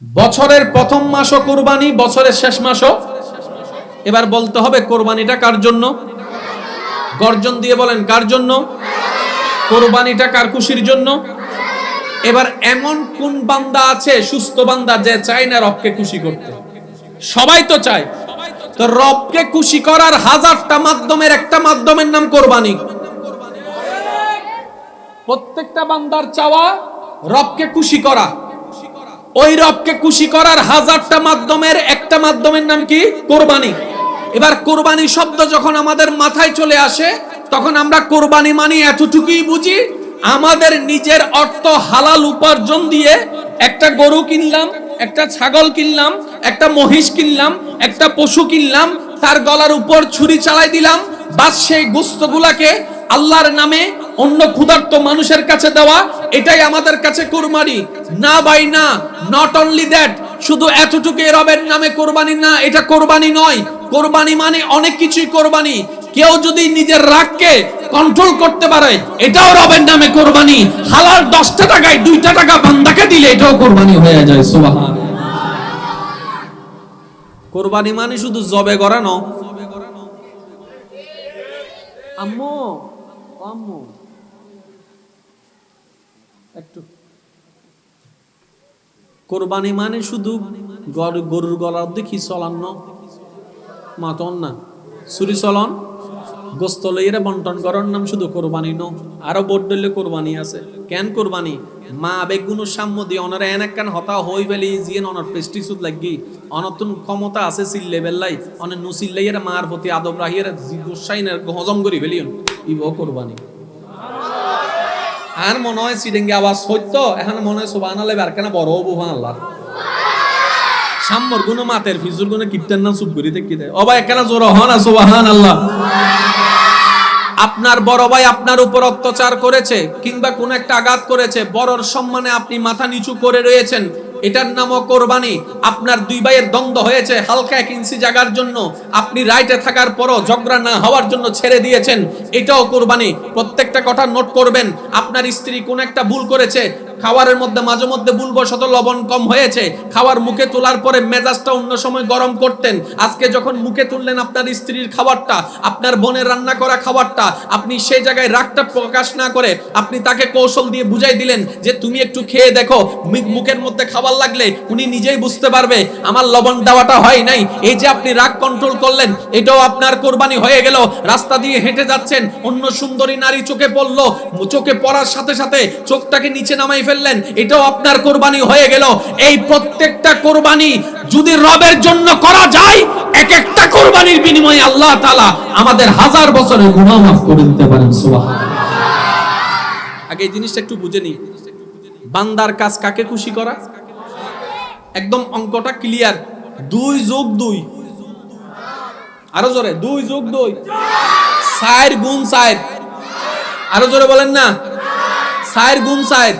বছরের প্রথম মাসও কুরবানি, বছরের শেষ মাসও। এবার বলতে হবে কোরবানিটা কার জন্য? গর্জন দিয়ে বলেন কার জন্য? কোরবানিটা কার খুশির জন্য? এবার এমন কোন বান্দা আছে, সুস্থ বান্দা, যে চায় না রবকে খুশি করতে? সবাই তো চায়। তো রবকে খুশি করার হাজারটা মাধ্যমের একটা মাধ্যমের নাম কোরবানি। প্রত্যেকটা বান্দার চাওয়া রবকে খুশি করা। ওই রবকে খুশি করার হাজারটা মাধ্যমের একটা মাধ্যমের নাম কি? কোরবানি। এবার কোরবানি শব্দ যখন আমাদের মাথায় চলে আসে, তখন আমরা কোরবানি মানে এতটুকুই বুঝি, আমাদের নিজের অর্থ হালাল উপার্জন দিয়ে একটা গরু কিনলাম, একটা ছাগল কিনলাম, একটা মহিষ কিনলাম, একটা পশু কিনলাম, তার গলার উপর ছুরি চালাই দিলাম, বাস সেই গোশতগুলাকে আল্লাহর নামে অন্য ক্ষুধার্ত মানুষের কাছে দেওয়া, এটাই আমাদের কাছে কোরবানি। না ভাই না, নট অনলি দ্যাট, শুধু এতটুকু রবের নামে কোরবানি না, এটা কোরবানি নয়। কোরবানি মানে অনেক কিছুই কোরবানি। কেউ যদি নিজের রাগকে কন্ট্রোল করতে পারে, এটাও রবের নামে কোরবানি। হালাল 10টা টাকায় 2টা টাকা বান্দাকে দিলে এটাও কোরবানি হয়ে যায়। সুবহান। কোরবানি মানে শুধু জবে করানো। আম্মু আম্মু একটু, কোরবানি মানে শুধু গরুর গলার দেখি চলান্ন মাতন না, চুরি চলন গোস্ত লইরে বন্টন করার নাম শুধু কোরবানি ন। আরো বোর্ড দিলে কোরবানি আছে। কেন কোরবানি? মা বেগুনো সাম্য দিয়ে অনারা এনাক কান হতা হই ফেলি জিয়েন অনার পেস্টিসুদ লাগি অনতুন ক্ষমতা আছে সিল্লে বেল্লাই অনে নুসিল্লাইয়ের মার প্রতি আদব রাহিয়ের গোসাইনের হজম করি ফেলিয়ন ইব কোরবানি। আর মনে হয় সিডেঙ্গে আওয়াজ সত্য, এখন মনে হয় সুবহানাল্লাহ আর কেন বড় সুবহানাল্লাহ। সাম্মর গুনো মাতের ফিজুর গুনো কিপটার নাম চুপ করি দেখি দেয়। ও ভাই কেন জোর হন না সুবহানাল্লাহ। আপনার বড় ভাই আপনার উপর অত্যাচার করেছে কিংবা কোন একটা আঘাত করেছে, বড়র সম্মানে আপনি মাথা নিচু করে রয়েছেন, এটার নামও কোরবানি। আপনার দুই ভাইয়ের দ্বন্দ্ব হয়েছে হালকা 1 ইঞ্চি জায়গার জন্য, আপনি রাইটে থাকার পরও ঝগড়া না হওয়ার জন্য ছেড়ে দিয়েছেন, এটাও কোরবানি। প্রত্যেকটা কথা নোট করবেন। আপনার স্ত্রী কোন একটা ভুল করেছে, খাবারের মধ্যে মাঝে মধ্যে ভুলবশত লবণ কম হয়েছে, খাবার মুখে তোলার পরে মেজাজটা অন্য সময় গরম করতেন, আজকে যখন মুখে তুললেন আপনার স্ত্রীর খাবারটা, আপনার বোনের রান্না করা খাবারটা, আপনি সেই জায়গায় রাগটা প্রকাশ না করে আপনি তাকে কৌশল দিয়ে বুঝাই দিলেন যে তুমি একটু খেয়ে দেখো, মুখের মধ্যে খাবার লাগলে উনি নিজেই বুঝতে পারবে আমার লবণ দেওয়াটা হয় নাই। এই যে আপনি রাগ কন্ট্রোল করলেন, এটাও আপনার কোরবানি হয়ে গেল। রাস্তা দিয়ে হেঁটে যাচ্ছেন, অন্য সুন্দরী নারী চোখে পড়লো, চোখে পড়ার সাথে সাথে চোখটাকে নিচে নামাই ফেললেন, এটাও আপনার কোরবানি হয়ে গেল। এই প্রত্যেকটা কোরবানি যদি রবের জন্য করা যায়, এক একটা কোরবানির বিনিময়ে আল্লাহ তাআলা আমাদের 1000 বছরের গুনাহ মাফ করে দিতে পারেন। সুবহানাল্লাহ। আগে এই জিনিসটা একটু বুঝে নিই, বান্দার কাজ কাকে খুশি করা? একদম অঙ্কটা ক্লিয়ার। 2 যোগ 2, আরো জোরে 2 যোগ 2, 4 গুণ 4, আরো জোরে বলেন না, 4 গুণ 4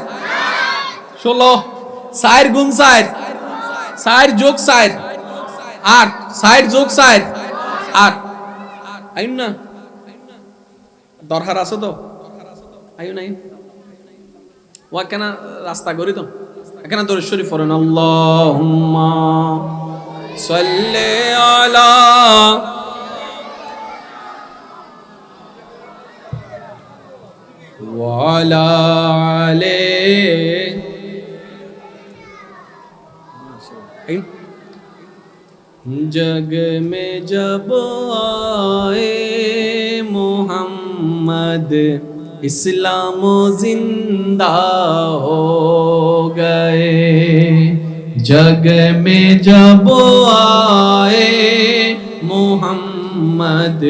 16, 4 গুণ 4, 4 যোগ 4 8, 4 যোগ 4 8। আইন না দরকার আছে তো আইন নাই ওয়া কেন রাস্তা করি তো এখানে দরুদ শরীফ পড়েন। আল্লাহুম্মা সাল্লি আলা ওয়া আলা আলি जग में जब आए मोहम्मद इस्लाम जिंदा हो गए, जग में जब आए मोहम्मद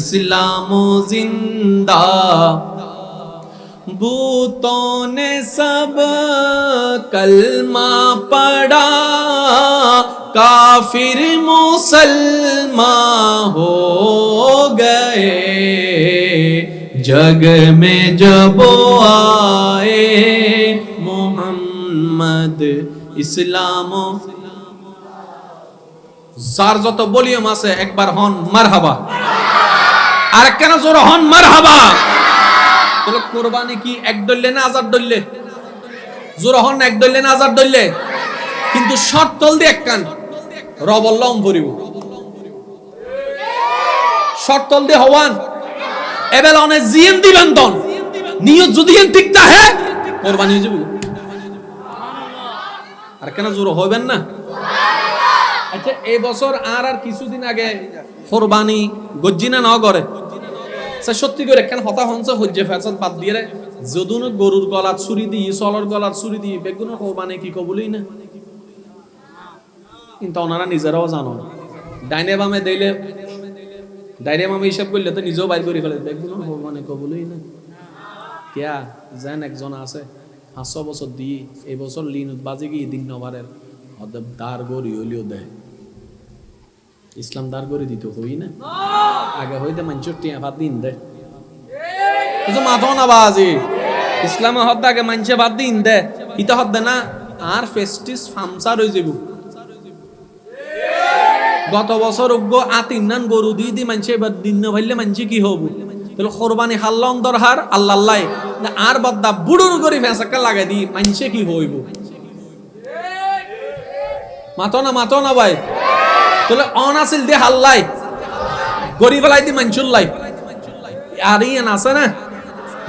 इस्लाम जिंदा, भूतों ने सब कलमा पढ़ा, काफिर मुसलमान हो गए, जग में जब आए मोहम्मद इस्लाम। যার যত ভলিউম আছে একবার হন মারহাবা, আর কেন জোর হন মারহাবা। তাহলে কোরবানি কি এক দললে না আজাদ দললে? জোর হন এক দললে না আজাদ দললে? কিন্তু শর্তল দিয়ে একখান রবল্লম ভরিব শর্তল দিয়ে হওয়ান এবেলা অনেক জিএম দিবেন দন নিয়ত যদি ঠিক থাকে কোরবানি হয়ে যাবে আর কেন জোর হবেন না আচ্ছা এই বছর আর কিছুদিন আগে কোরবানি গজ্জিনা ন করে সত্যি করে কেন হতা হংস হজ্জে ফ্যাশন বাদ দিয়ে যদুন গরুর গলাত ছুরি দিই সলর গলাত ছুরি দিই বেগুন কোরবানি কি কবুলই না কিন্তু ওনারা নিজেরাও জানো না ডাইনে বামে দিলে ডাইরে মামে হিসাব করলে তো নিজেও বাইর করে ফেলে বেগুন কোরবানি কবুলই না কিয়া যেন একজন আছে 500 বছর দিয়ে এই বছর লিনুত বাজে গিয়ে দিন নবারের অদব দার গড়ি হলিও দেয় ইসলাম দার গড়ি দিতে হই না আগে হইতে মানুষের টিয়া ভাত দিন দেয় মাথো না বাজি ইসলামে হদ্দা আগে মানুষে ভাত দিন দেয় ইটা হদ্দে না আর ফেস্টিস ফামসার হয়ে যাব গত বছর উগ্র আতিনান গরু দিয়ে দি মানুষে এবার দিন না ভাইলে মানুষে কি হবো তাহলে কোরবানি হাল্লং দরহার আল্লাহ আর বদ্দা বুড়ুর করে ফেঁসাক্কা লাগাই দি মানুষে কি হইব মাতো না ভাই তাহলে অন আসিল দিয়ে হাল্লাই গরি ফেলাই দি মানুষুর লাই হারিয়ান আছে না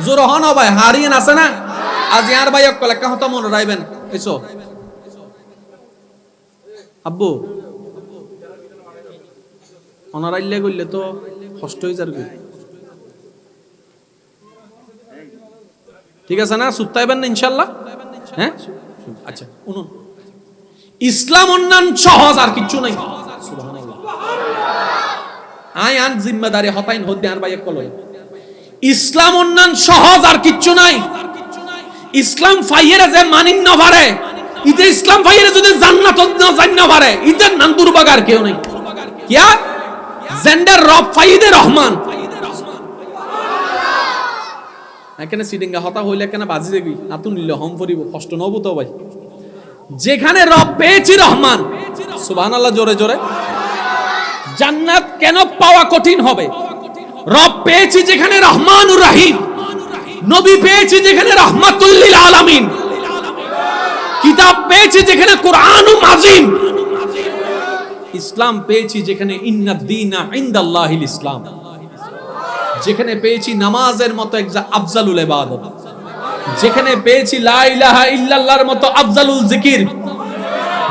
জোর হন ভাই হারিয়ান আছে না আজ আর ভাই অকলে কাহত মনে রাখবেন এসো আব্বু অনারাইলে গইলে তো কষ্ট হয়ে যাবে ঠিক আছে না সুত্তাইবেন না ইনশাআল্লাহ হ্যাঁ আচ্ছা শুনুন ইসলাম অন্যান্য সহজ আর কিছু নাই সুবহানাল্লাহ আয়ান জিম্মেদারি হতাইন হদ্দে আর ভাই কল ইসলাম অন্যান্য সহজ আর কিছু নাই ইসলাম ফাইয়েরা যে মানিন না পারে ইতে ইসলাম ফাইয়েরা যদি জান্নাত না জান না পারে ইতে নাম দুর্ভাগার কেউ নাই কিয়া জেন্ডার রব ফাইদে রহমান এখানে সিডিঙ্গা হতা হইলে কেন বাজি দেবি আতুন নিলে হম করিব কষ্ট নব তো ভাই যেখানে রব পেয়েছি রহমান সুবহানাল্লাহ জোরে জোরে জান্নাত কেন পাওয়া কঠিন হবে রব পেয়েছি যেখানে রহমানুর রহিম নবী পেয়েছি যেখানে রাহমাতুল লিল আলামিন কিতাব পেয়েছি যেখানে কোরআনুল আযীম ইসলাম পেয়েছি যেখানে ইন্নাদ দীনা ইনদাল্লাহিল ইসলাম যেখানে পেয়েছি নামাজের মতো এক আফজালুল ইবাদত যেখানে পেয়েছি লা ইলাহা ইল্লাল্লাহর মতো আফজালুল জিকির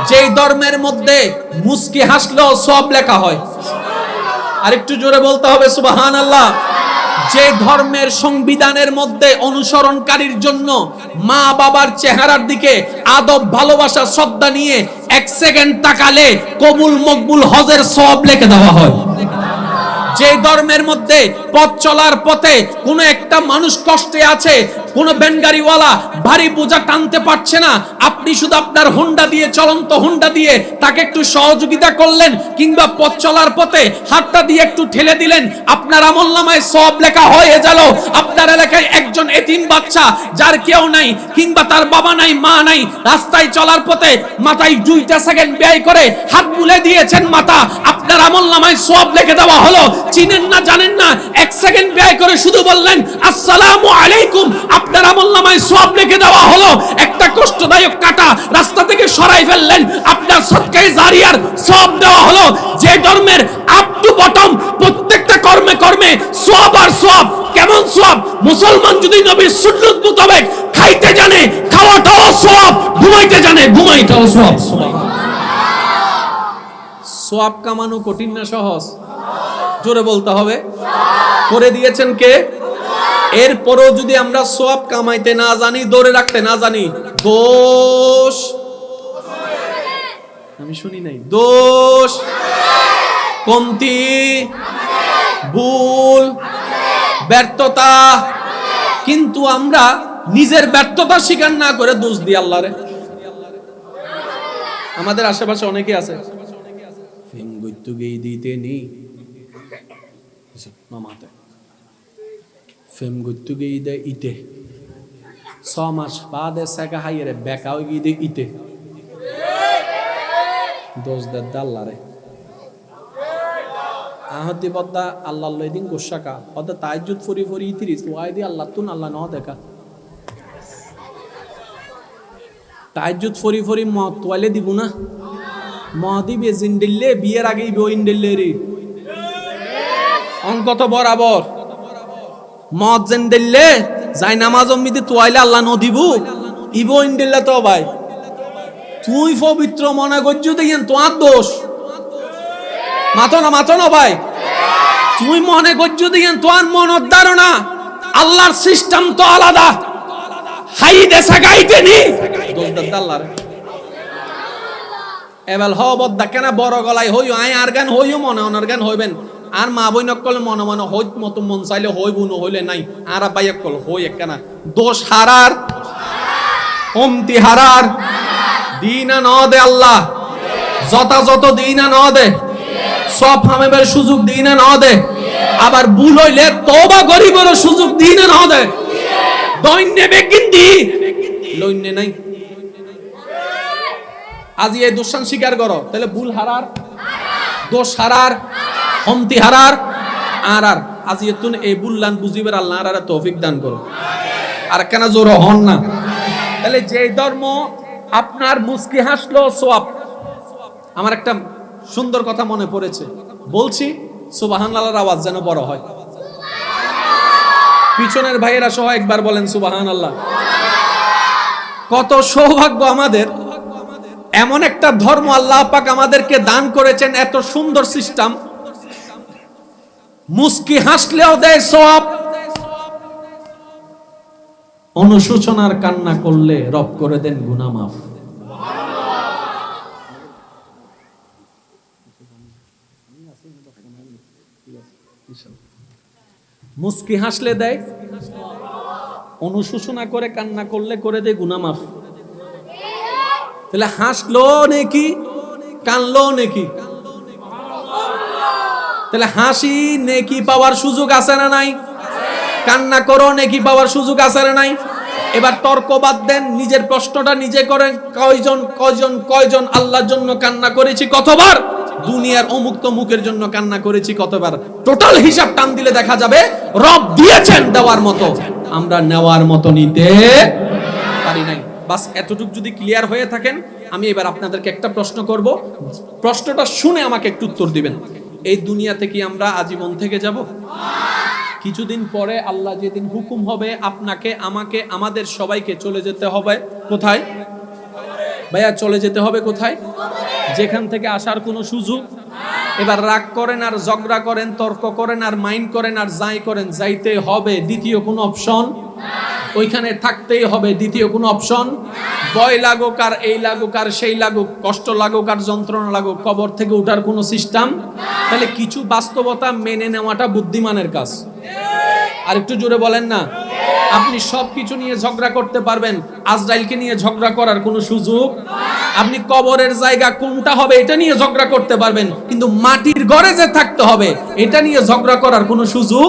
যেই ধর্মের মধ্যে মুস্কি হাসলেও সওয়াব লেখা হয় আরেকটু জোরে বলতে হবে সুবহানাল্লাহ যে ধর্মের সংবিধানের মধ্যে অনুসরণকারীর জন্য মা বাবার চেহারার দিকে আদব ভালোবাসা শ্রদ্ধা নিয়ে 1 সেকেন্ড তাকালে কবুল মকবুল হজের সওয়াব লিখে দেওয়া হয় যে ধর্মের মধ্যে পথ চলার পথে কোন একটা মানুষ কষ্টে আছে কোন ব্যানগাড়িওয়ালা ভারী বোঝা টানতে পারছে না আপনি শুধু আপনার হোন্ডা দিয়ে চলন্ত হোন্ডা দিয়ে তাকে একটু সহযোগিতা করলেন কিংবা পথ চলার পথে হাতটা দিয়ে একটু ঠেলে দিলেন আপনার আমলনামায় সওয়াব লেখা হয়ে গেল আপনার এলাকায় একজন এতিম বাচ্চা যার কেউ নাই কিংবা তার বাবা নাই মা নাই রাস্তায় চলার পথে মাথায় 2 সেকেন্ড ব্যয় করে হাত বুলে দিয়েছেন মাথা আপনার আমলনামায় সওয়াব লিখে দেওয়া হলো চিনেন না জানেন না 1 সেকেন্ড ব্যয় করে শুধু বললেন আসসালামু আলাইকুম আপনার আমলনামায় সওয়াব লিখে দেওয়া হলো একটা কষ্টদায়ক কাটা রাস্তা থেকে সরাই ফেললেন আপনার সদকায়ে জারিয়ার সওয়াব দেওয়া হলো যে ধর্মের আপ টু বটম প্রত্যেকটা কর্মে কর্মে সওয়াব আর সওয়াব কেমন সওয়াব মুসলমান যদি নবীর সুন্নাত মোতাবেক খাইতে জানে খাওয়াটাও সওয়াব ঘুমাইতে জানে ঘুমাইটাও সওয়াব সওয়াব কামানো কঠিন না সহজ জোরে বলতে হবে করে দিয়েছেন কে এরপরও যদি আমরা সওয়াব কামাইতে না জানি ধরে রাখতে না জানি দোষ আমি শুনি নাই দোষ কমতি ভুল ব্যর্থতা কিন্তু আমরা নিজের ব্যর্থতা স্বীকার না করে দোষ দিই আল্লাহরে আমাদের আশেপাশে অনেকে আছে ফেম গইতু গেই দিতে নেই মামাতে ফেম গইতু গেই দে ইতে 6 মাস বাদে সাকা হাইরে বেকাও গই দে ইতে দোষ দে আল্লাহরে আহতি বদ্দা আল্লাহ লইদিন গোশাকা বদ্দা তাহাজ্জুদ ফরি ফরি ইতিরিস ওয়াই দি আল্লাহ তুন আল্লাহ ন দেখা তাহাজ্জুদ ফরি ফরি মদ তোয়ালে দিব না, মদই বেজিন দিল্লে বিয়ের আগেই বইন দিল্লে রে অঙ্ক তো বরাবর। মদ জেন দিল্লে যাই নামাজ অম্মিতে তোয়াইলে আল্লাহ নদিবু ইবো ইন দিল্লে তো ভাই তুই পবিত্র মনে করছো দেখেন তোমার দোষ। মাথো না ভাই, তুই মনে করছো দেখেন তোমার মনের ধারণা, আল্লাহর সিস্টেম তো আলাদা। হাই দেশা গাইতে নি দোষ দাদা আল্লাহর এবেল হবদ্দা কেন বড় গলায় হইও আই আর গান হইও মনে অনার গান হইবেন আর মা বই নকল মনে মনে হইত মতো মন চাইলে হইব না হইলে নাই আর আব্বাই কল হই একখানা দোষ হারার অমতি হারার দিনা ন দে আল্লাহ, যথাযথ দিনা ন দে, সব হামেবের সুযোগ দিনা ন দে, আবার ভুল হইলে তওবা করিবার সুযোগ দিনা ন দে। দৈন্যে বেকিন্দি লইন্যে নাই। আজি এই দোষান স্বীকার করো তাহলে ভুল হারার, দোষ হারার, হমতি হারার আর আজি এতুন এই বুল্লান বুঝিবার আল্লাহ আর তৌফিক দান করো। আর কেন জোর হন না, তাহলে যে ধর্ম আপনার মুস্কি হাসলো সোয়াব। আমার একটা সুন্দর কথা মনে পড়েছে, বলছি সুবহানাল্লাহর আওয়াজ যেন বড় হয়। পিছনের ভাইয়েরা সহ একবার বলেন সুবহানাল্লাহ। কত সৌভাগ্য আমাদের, এমন একটা ধর্ম আল্লাহ পাক আমাদেরকে দান করেছেন, এত সুন্দর সিস্টেম। মুস্কি হাসলেও দেয় সওয়াব, অনুশোচনার কান্না করলে রব করে দেন গুনাহ মাফ। মুস্কি হাসলে দেয়, অনুশোচনা করে কান্না করলে করে দেয় গুনাহ মাফ। তাহলে হাসলো নেকি, কানলো নেকি? তাহলে হাসি নেকি পাওয়ার সুযোগ আছে না নাই? কান্না করো নেকি পাওয়ার সুযোগ আছে না নাই? এবার তর্ক বাদ দেন, নিজের প্রশ্নটা নিজে করেন। কয়জন আল্লাহর জন্য কান্না করেছি কতবার? দুনিয়ার অমুক্ত মুখের জন্য কান্না করেছি কতবার? টোটাল হিসাব টান দিলে দেখা যাবে রব দিয়েছেন দেওয়ার মতো, আমরা নেওয়ার মতো নিতে পারি নাই। বাস এতটুকু যদি ক্লিয়ার হয়ে থাকেন, আমি এবার আপনাদেরকে একটা প্রশ্ন করব, প্রশ্নটা শুনে আমাকে একটু উত্তর দিবেন। এই দুনিয়াতে কি আমরা আজীবন থেকে যাব? কিছুদিন পরে আল্লাহ যেদিন হুকুম হবে আপনাকে, আমাকে, আমাদের সবাইকে চলে যেতে হবে কোথায় ভাইয়া? চলে যেতে হবে কোথায়? যেখান থেকে আসার কোনো সুযোগ। এবার রাগ করেন আর ঝগড়া করেন, তর্ক করেন আর মাইন্ড করেন আর যাই করেন, যাইতে হবে, দ্বিতীয় কোনো অপশন ওইখানে থাকতেই হবে, দ্বিতীয় কোনো অপশন। ভয় লাগুক আর এই লাগুক আর সেই লাগুক, কষ্ট লাগুক আর যন্ত্রণা লাগুক, কবর থেকে ওঠার কোনো সিস্টেম। তাহলে কিছু বাস্তবতা মেনে নেওয়াটা বুদ্ধিমানের কাজ। আর একটু জোরে বলেন না। আপনি সবকিছু নিয়ে ঝগড়া করতে পারবেন, আজরাইলকে নিয়ে ঝগড়া করার কোনো সুযোগ। আপনি কবরের জায়গা কোনটা হবে এটা নিয়ে ঝগড়া করতে পারবেন, কিন্তু মাটির ঘরে যে থাকতে হবে এটা নিয়ে ঝগড়া করার কোনো সুযোগ।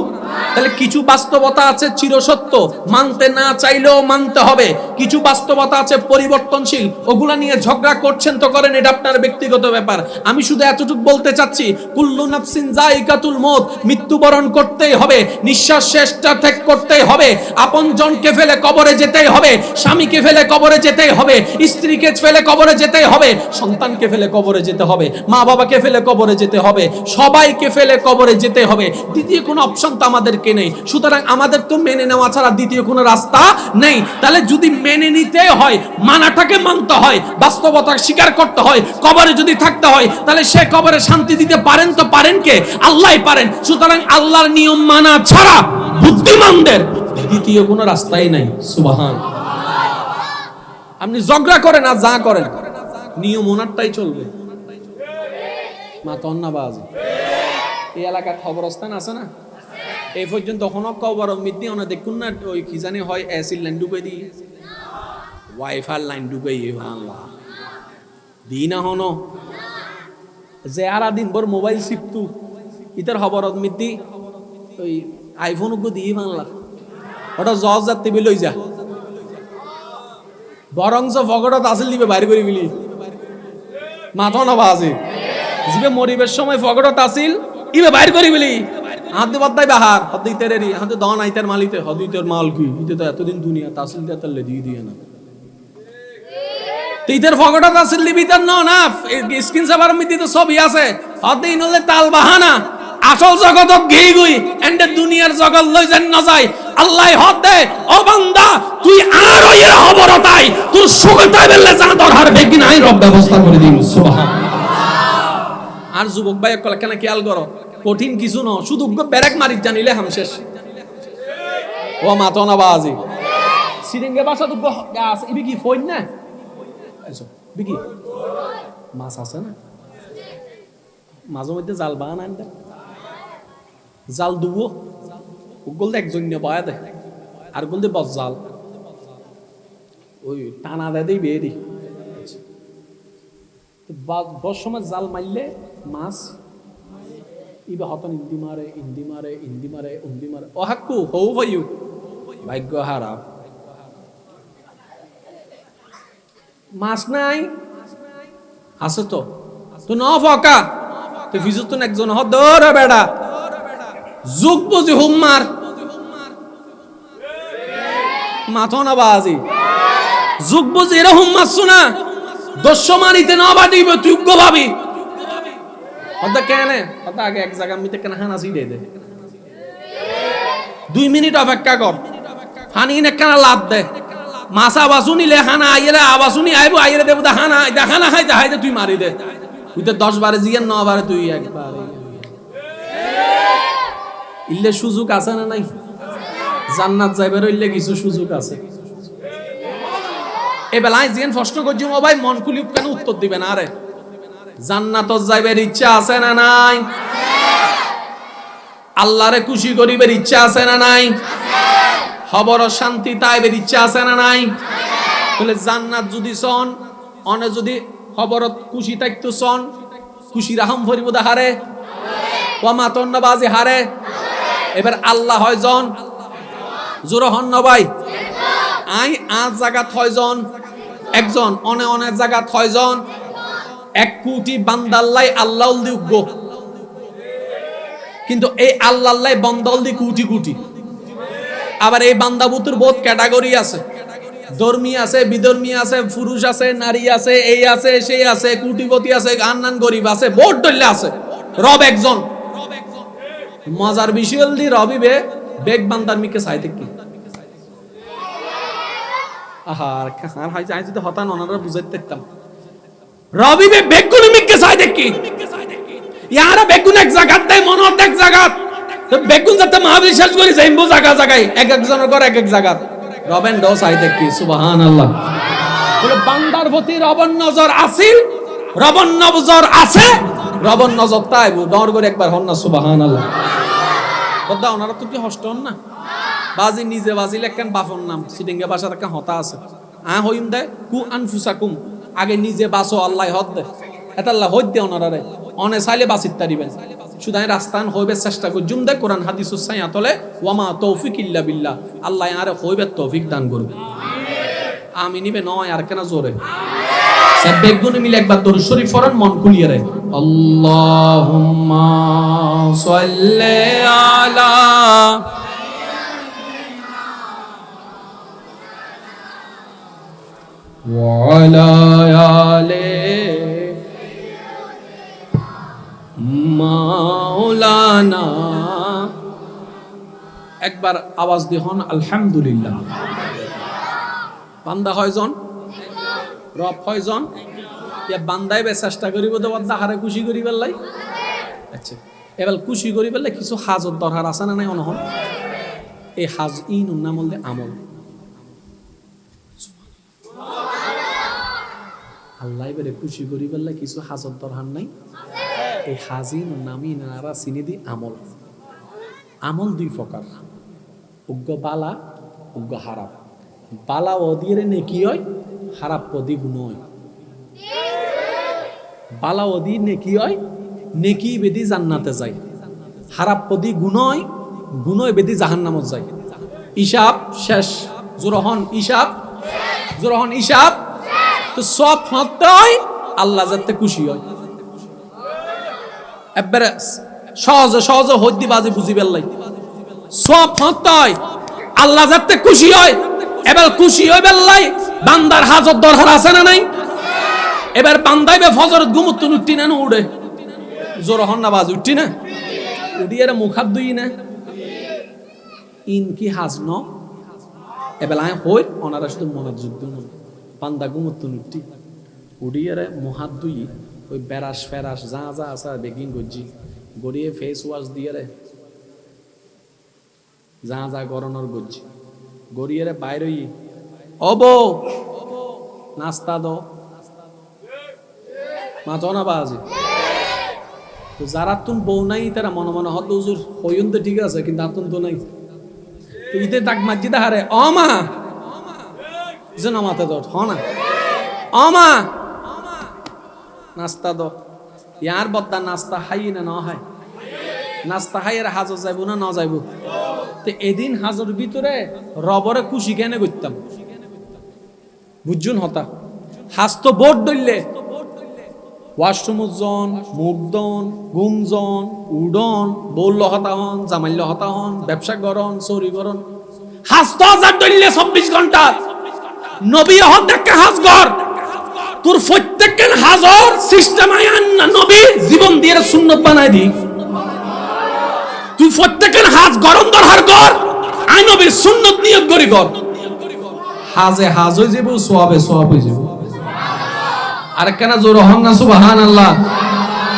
তাহলে কিছু বাস্তবতা আছে চিরসত্য, মানতে না চাইলেও মানতে হবে। কিছু বাস্তবতা আছে পরিবর্তনশীল, ওগুলা নিয়ে ঝগড়া করছেন তো করেন, এটা আপনার ব্যক্তিগত ব্যাপার। আমি শুধু এতটুকু বলতে চাচ্ছি, কুল্লু নাফসিন যায়িকাতুল মউত, মৃত্যুবরণ করতেই হবে, নিঃশ্বাস শেষটা ত্যাগ করতেই হবে। আপনজনকে ফেলে কবরে যেতেই হবে, স্বামীকে ফেলে কবরে যেতেই হবে, স্ত্রীকে ফেলে কবরে যেতেই হবে, সন্তানকে ফেলে কবরে যেতে হবে, মা বাবাকে ফেলে কবরে যেতে হবে, সবাইকে ফেলে কবরে যেতে হবে। দ্বিতীয় কোনো অপশন তো আমাদেরকে নেই। সুতরাং আমাদের তো মেনে নেওয়া ছাড়া দ্বিতীয় কোনো রাস্তা নেই। তাহলে যদি মেনে নিতে হয়, মানাটাকে মানতে হয়, বাস্তবতা স্বীকার করতে হয়, কবরে যদি থাকতে হয়, তাহলে সে কবরে শান্তি দিতে পারেন তো পারেন কে? আল্লাহই পারেন। সুতরাং আল্লাহর নিয়ম মানা ছাড়া বুদ্ধিমানদের দ্বিতীয় কোনো রাস্তাই নাই। সুবহান। আপনি ঝগড়া করেন আর যা করেন, নিয়ম ওনারটাই চলবে। মাথা অন্নাবাজ। এই এলাকার খবরস্থান আছে না, এই পর্যন্ত তখনও কবর মিদ্দি অনেক দেখুন না, ওই কি জানি হয় অ্যাসিড লাইন ঢুকে দিই, ওয়াইফাই লাইন ঢুকে আল্লাহ দিই না হনো যে আরা দিন ভর মোবাইল শিপতু ইতার খবরত মিদ্দি ওই আইফোন দিয়ে বাংলা ওটা জজ যাতে লই যা বরংস ফগটত আসিল দিবে বাইরে করে বিলি মাথা না বাজে জিবে মরিবের সময় ফগটত আসিল ইবে বাইরে করে বিলি হাতে বাদ্দাই বাহার হদি তেরেরি হাতে দন আইতার মালিতে হদি তের মাল কি ইতে তো এতদিন দুনিয়া তাসিল দিয়ে তালে দিয়ে দিয়ে না তিতের ফকটত আছে লিবিতার না স্ক্রিন সেভার মিতি তো ছবি আছে অদিন হলে তাল বাহানা আসল জগতত গেই গই এন্ড দুনিয়ার জগৎ লই যেন না যায় আল্লাহ হতে ও বান্দা তুই আর এর খবরতাই তোর সুগতাই বেলে যা দরহার বেগিন আই রব ব্যবস্থা করে দিন সুবহান। আর যুবক ভাই কল কেন খেয়াল করো কঠিন কিছু ন শুধু ব্যারেক মারি জানিলে হাম শেষ ও মাতো না বাজি সিরিঙ্গে বাসা তো গাছ ইবি কি ফইন না আচ্ছা বিকি মাছ আছে না মাঝে মধ্যে জাল বান আনতে জাল দুবো গোল একজন বয়া দে আর গোল দে বস জাল ওই টানা দেয় দেই বেরি বস সময় জাল মারলে মাছ ইবে হতন ইন্দি মারে ইন্দি মারে ইন্দি মারে উন্দি মারে ও হাক্কু হৌ ভাইউ ভাগ্য হারাপ মাছ নাই আছে তো তো ন ফকা তো ভিজুতুন একজন হ দৌড়া বেড়া যুগ বুঝি হুম্মার মাথো না বাজি যুগ বুঝি এরা হুম্মার শোনা দস্য মারিতে না বাটিব তুই গো ভাবি অদা কেনে অদা আগে এক জায়গা মিতে কেন হানাসি দে দে 2 মিনিট অপেক্ষা কর হানি নে কেন লাভ দে মাছা বাসুনি লে হানা আইলে আবাসুনি আইবো আইলে দেব দা হানা দেখানা হাই হাইতে তুই মারি দে তুই তো 10 বারে জিয়ান 9 বারে তুই একবার ইল্লে সুযোগ আছে না নাই জান্নাত যাইবার ইল্লে কিছু সুযোগ আছে এ বেলায় জিয়ান প্রশ্ন করছি ও ভাই মন খুলি কেন উত্তর দিবেন আরে জান্নাতত যাইবার ইচ্ছা আছে না নাই আল্লাহরে খুশি করিবার ইচ্ছা আছে না নাই খবর শান্তি তাইবের ইচ্ছা আছে না নাই বলে জান্নাত যদি সন অনে যদি খবরত খুশি থাকতো সন খুশি রাহম ফরিবদা হারে ওয়ামা তন্নবাজি হারে এবার আল্লাহ হয় জন জোরে হন না ভাই আই আজ জায়গাত হয় জন একজন অনে অনেক জায়গাত হয় জন 1 কোটি বান্দাল্লাই আল্লাহ দি উগ্গ কিন্তু এই আল্লাহ্লাই বন্দল দি কোটি কোটি আবার এই বান্দাবুতুর বহুত ক্যাটাগরি আছে ধর্মী আছে বিধর্মী আছে পুরুষ আছে নারী আছে এই আছে সেই আছে কোটিপতি আছে গান্নান গরিব আছে বহুত দল্লে আছে রব একজন মজার বিষয় দি রবিবে বেগ বান্দার মিকে চাইতে কি আহার খান হয় যাই যদি হতান ওনারা বুঝাইতে দেখতাম রবিবে বেগুন মিকে চাইতে কি ইয়ারা বেগুন এক জায়গাত দেয় মনত এক জায়গাত বেগুন যাতে মহাবিশ্বাস করি যাইবো জায়গা জায়গায় এক একজনের ঘর এক এক জায়গাত রবেন দোস আইতে কি সুবহানাল্লাহ বলে বান্দার প্রতি রবন নজর আছিল রবন নজর আছে রবন নজর তাইবো দর করে একবার হন না সুবহানাল্লাহ বদ্দা ওনারা তো কি হষ্ট হন না বাজি নিজে বাজি লেখেন বাফর নাম সিটিঙ্গে বাসার একটা হতা আছে হইম দে কু আনফুসাকুম আগে নিজে বাসো আল্লাহ হদ দে এটা আল্লাহ হদ দে ওনারা রে অনে চাইলে বাঁচিত তারিবেন সুদাই রাস্তান হইবে চেষ্টা করি জুম দে কোরআন হাদিস সাইয়া তলে ওয়ামা তৌফিক ইল্লা বিল্লাহ আল্লাহ আরে হইবে তৌফিক দান করবে আমি নিবে নয় আর কেন জোরে সব বেগুনে মিলে একবার দরুদ শরীফ পড়েন মন খুলিয়ে রে আল্লাহুম্মা সাল্লি আলা ওয়া আলা আলি মাওলানা একবার আওয়াজ দিহন আলহামদুলিল্লাহ বান্দা হয়জন রব হয়জন ইয়া বান্দাই বে চেষ্টা করিব তো বান্দা হারে খুশি করিবার লাই আচ্ছা এবার খুশি করিবার লাই কিছু হাজত দরকার আছে না নাই অনহন এই হাজ ইন নাম হল আমল আল্লাহ এবারে খুশি করিবার লাই কিছু হাজত দরকার নাই এই হাজিন নামি নারা চিনি দি আমল আমল 2 প্রকার উগ্র বালা উগ্র হারাপ বালা ওদিরে নেকি হয় হারাপ পদি গুণ হয় বালা ওদি নেকি হয় নেকি বেদি জান্নাতে যায় হারাপ পদি গুণ হয় গুণ হয় বেদি জাহান্নামত যায় হিসাব শেষ জোরহন হিসাব জোরহন হিসাব তো সব হত্যা আল্লাহ যাতে খুশি হয় একবারে সহজে সহজে হদ্দি বাজি বুঝি বেল্লাই সব হত্যা আল্লাহ যাতে খুশি হয় এবার খুশি হয় বেল্লাই বান্দার হাজত দরকার আছে না নাই এবার বান্দাইবে ফজরত ঘুমত উঠতি না উড়ে জোর হন না বাজ উঠতি না উঠি এর মুখাত দুই না ইন কি হাজন এবার আয় হই ওনারা শুধু মনের যুদ্ধ নয় বান্দা ঘুমত উঠতি উঠি এর মুহাত দুই ওই বেরাস ফেরাস যা যা আছে বেগিন গজি গড়িয়ে ফেস ওয়াশ দিয়ে রে যা যা গরনের গজি গড়িয়ে রে বাইরই অব নাস্তা দো মা তো না বাজে তো যারা তুন বউ নাই তারা মনে মনে হত হুজুর হইন তো ঠিক আছে কিন্তু আতুন তো নাই তো ইতে তাক মসজিদে হারে ও মা যেন মাতে দো হ না ও মা নাস্তা দো ইয়ার বদ্দা নাস্তা হাই না ন হাই নাস্তা হাই আর হাজর যাইব না ন যাইব তো এদিন হাজর ভিতরে রবরে খুশি কেনে করতাম বুঝুন হতা হাস্ত বোর্ড ধরলে ওয়াশরুম জন মুখদন গুমজন উডন বৌল হতা হন জামাইল হতা হন ব্যবসা করন চুরি করন হাস্ত হাজার ধরলে 24 ঘন্টা নবী হন দেখে হাজগর তোর প্রত্যেককে হাজার সিস্টেম আয়ান না নবী জীবন দিয়ে সুন্নত বানাই দি তুই প্রত্যেকের হাজ গরম দরহার কর আই নবীর সুন্নত নিয়ত করি কর হাজে হাজ হয়ে যাবো সোয়াবে সোয়াব হয়ে যাবো আর কেন জোর হন না সুবহানাল্লাহ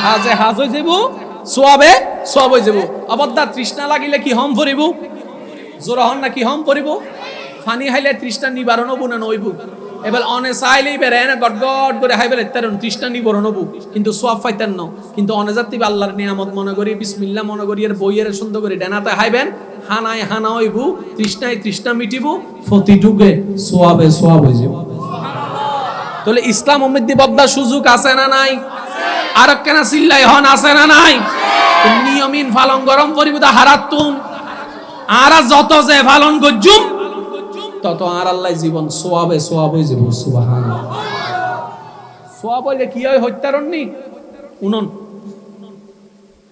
হাজে হাজ হয়ে যাবো সোয়াবে সোয়াব হয়ে যাবো অবদ্দা তৃষ্ণা লাগিলে কি হম পড়িব জোর হন না কি হম পড়িব ফানি হাইলে তৃষ্ণা নিবারণ হবো না নইব এবার অনে চাইলেই বেড়ে না গট গট করে হাই বেড়ে তার তৃষ্ণা নিবারণ হবো কিন্তু সোয়াব পাইতেন না কিন্তু অনেজাতি আল্লাহর নিয়ামত মনে করি বিসমিল্লাহ মনে করি এর বইয়ের সুন্দর করে ডেনাতে হাইবেন হানায় হানা হইব তৃষ্ণায় তৃষ্ণা মিটিব ফতিটুকে সোয়াবে সোয়াব হয়ে যাব তাহলে ইসলাম উম্মতি বদ্দা সুযোগ আছে না নাই আর কেন চিল্লাই হন আছে না নাই নিয়মিন ফালন গরম পরিবতা হারাতুন আর যত যে ফালন গজ্জুম তত আর আল্লাহ জীবন সোয়াবে সোয়াব হয়ে যাব সুবহানাল্লাহ সোয়াব হইলে কি হয় হত্যারণনি উনন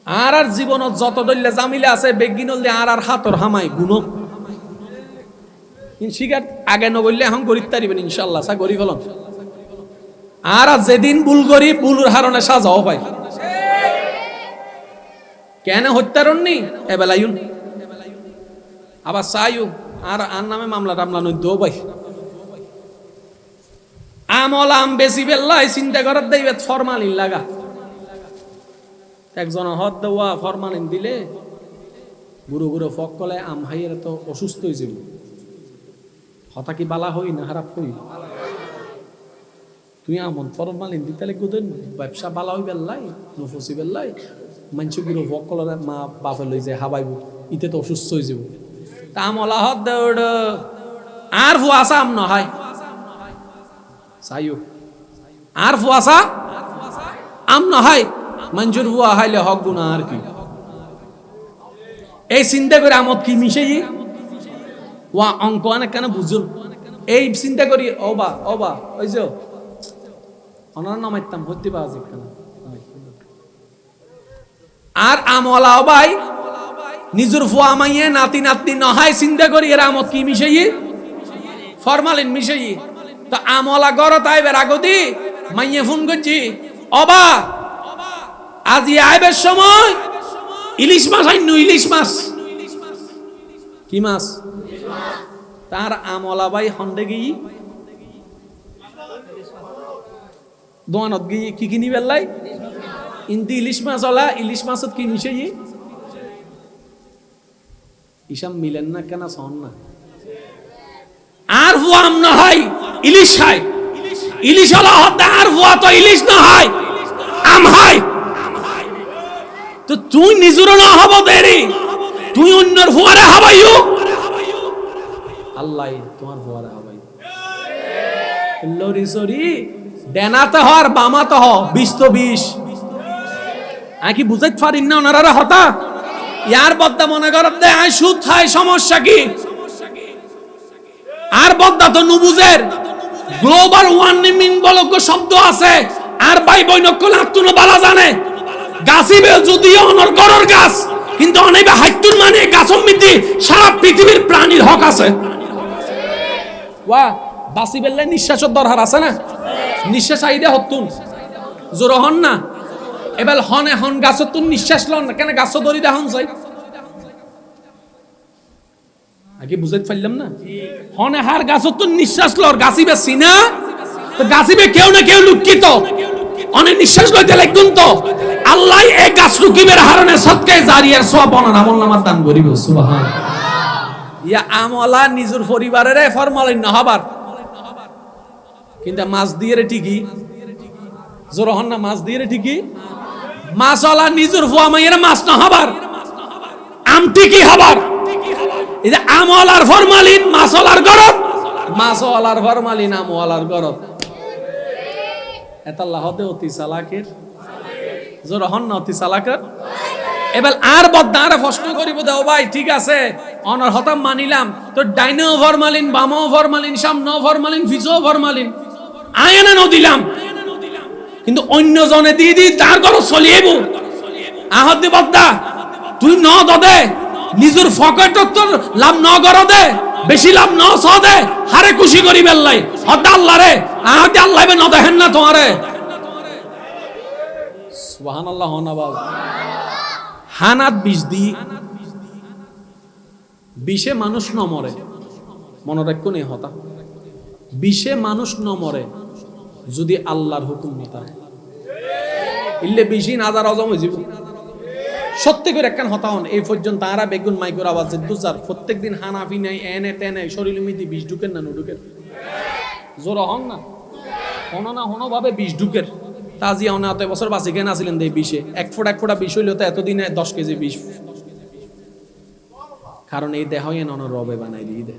আর আর জীবনত যত দল্লে জামিলে আছে বেগিনলে আর আর হাতর হামাই গুণ শিকার আগে নগরলে এখন গরিব তারিবেন ইনশাআল্লাহ সা গরিব হলাম আর যেদিন ভুল করি ভুলের হারণে সাজাও পাই কেন হত্যারণনি এবেলাইন আবার চাইও আর আর নামে মামলা টামলা নই দো ভাই আমল আম বেশি বেল্লাই চিন্তা করার দেবে ফরমালিন লাগা একজন হদ দেওয়া ফরমালিন দিলে গুরু গুরু ফক কলে আম হাইয়ের তো অসুস্থ হয়ে যাব হতা কি বালা হই না খারাপ হই তুই আমন ফরমালিন দিতে গুদের ব্যবসা বালা হই বেল্লাই নফসি বেল্লাই মানুষ গুরু ফক কলে মা বাপে লই যায় হাবাইব ইতে তো অসুস্থ হয়ে যাব আমলা হদ দৌড় আর ফুয়াশা আম নহয় চাইও আর ফুয়াশা আম নহয় মঞ্জুর হুয়া হাইলে হক গুণা আর কি এই চিন্তা করে আমত কি মিশাই ওয়া অঙ্ক অনেক কেন বুঝুন এই চিন্তা করি ওবা ওই যে অনার নামাইতাম হতে পাওয়া কেন আর আমলা ভাই নিজের ফুয়া মাইয়ে নাতি নাতনি নহাই চিন্তা করি এর আমত কি মিশাই ফরমালিন মিশাই তো আমলা গড় তাইবের আগদি মাইয়ে ফোন করছি অবা আজ আইবের সময় ইলিশ মাছ আইন ইলিশ মাছ কি মাছ তার আমলা ভাই হন্ডে গিয়ে দোয়ানত গিয়ে কি কিনি বেল্লাই ইন্দি ইলিশ মাছ ওলা ইলিশ মাছত কি মিশাই ইসাম মিলেন না কেন শোন না আর ফুয়া আম না হয় ইলিশ খায় ইলিশ হলো হত্যা আর ফুয়া তো ইলিশ না হয় আম হয় তো তুই নিজুর না হব দেরি তুই অন্যর ফুয়ারে হবাইও আল্লাহ তোমার ফুয়ারে হবাই লরি সরি ডেনাতে হর বামাতে হ 20 তো 20 আই কি বুঝাইতে পারি না ওনারা হতা ইয়ার বদ্দা মনে করতে আই সুদ খাই সমস্যা কি আর বদ্দা তো নুবুজের গ্লোবাল ওয়ার্মিং বলক শব্দ আছে আর ভাই বৈনকল আত্মন বালা জানে গাছিবে যদিও অনর গরর গাছ কিন্তু অনেবে হাইতুন মানে গাছম মিতি সারা পৃথিবীর প্রাণীর হক আছে ওয়া বাসি বেললে নিঃশ্বাসের দরকার আছে না নিঃশ্বাস আইদে হতুন জোর হন না এবার হন এখন গাছত তুন নিঃশ্বাস লন না কেন গাছ দড়ি দেখুন চাই আগে বুঝাইতে পারলাম না হনে হার গাছত তুন নিঃশ্বাস লর গাছিবে সিনা তো গাছিবে কেউ না কেউ লুকিত অনেক নিঃশ্বাস লইতে লাগতুন তো আল্লাহ এই গাছ লুকিবের হারনে সদকায়ে জারিয়ার সওয়াব বানান আমলনামা দান করিব সুবহান ইয়া আমলা নিজের পরিবারের ফরমালিন না হবার কিন্তু মাছ দিয়ে রে ঠিকই জোর হন না মাছ দিয়ে রে ঠিকই মাছওয়ালা নিজের ফুয়া মাইয়ের মাছ না হবার আমটি কি হবার এই যে আমওয়ালার ফরমালিন মাছওয়ালার গরত মাছওয়ালার ফরমালিন আমওয়ালার গরত এটা লাহতে অতি চালাকের জোর হন না অতি চালাকের এবার আর বদ্দারে প্রশ্ন করিব দাও ভাই ঠিক আছে অনর হতাম মানিলাম তো ডাইনো ফরমালিন বামো ফরমালিন সামনো ফরমালিন ফিসো ফরমালিন আয়না ন দিলাম কিন্তু অন্য জনে দিয়ে দি তার ঘর চলিয়েব আহত দি বদ্দা তুই ন দদে নিজের ফকেট তোর লাভ ন গর দে বেশি লাভ ন ছ দে হারে খুশি করি বেল্লাই হদ আল্লাহ রে আহত আল্লাহ বে ন দেখেন না তোমারে সুবহানাল্লাহ হনা বাবা হানাত বিষ দি বিষে মানুষ ন মরে মনে রাখো নেই হতা বিষে মানুষ ন মরে যদি আল্লাহর হুকুম নিতা ইল্লে বিশি নাজার অজম হয়ে যাব সত্যি করে একখান হতা হন এই পর্যন্ত তারা বেগুন মাইকুর আওয়াজ দুজার প্রত্যেকদিন হানাফি নাই এনে টেনে শরীর মিতি বিষ ঢুকেন না ঢুকেন জোর হন না হনো না হনো ভাবে বিষ ঢুকের তাজিয়া অনে এত বছর বাঁচি কেন আসিলেন দে বিষে এক ফোঁটা বিষ হইলে তো এতদিনে 10 কেজি বিষ কারণ এই দেহ এন রবে বানাই দিয়ে দে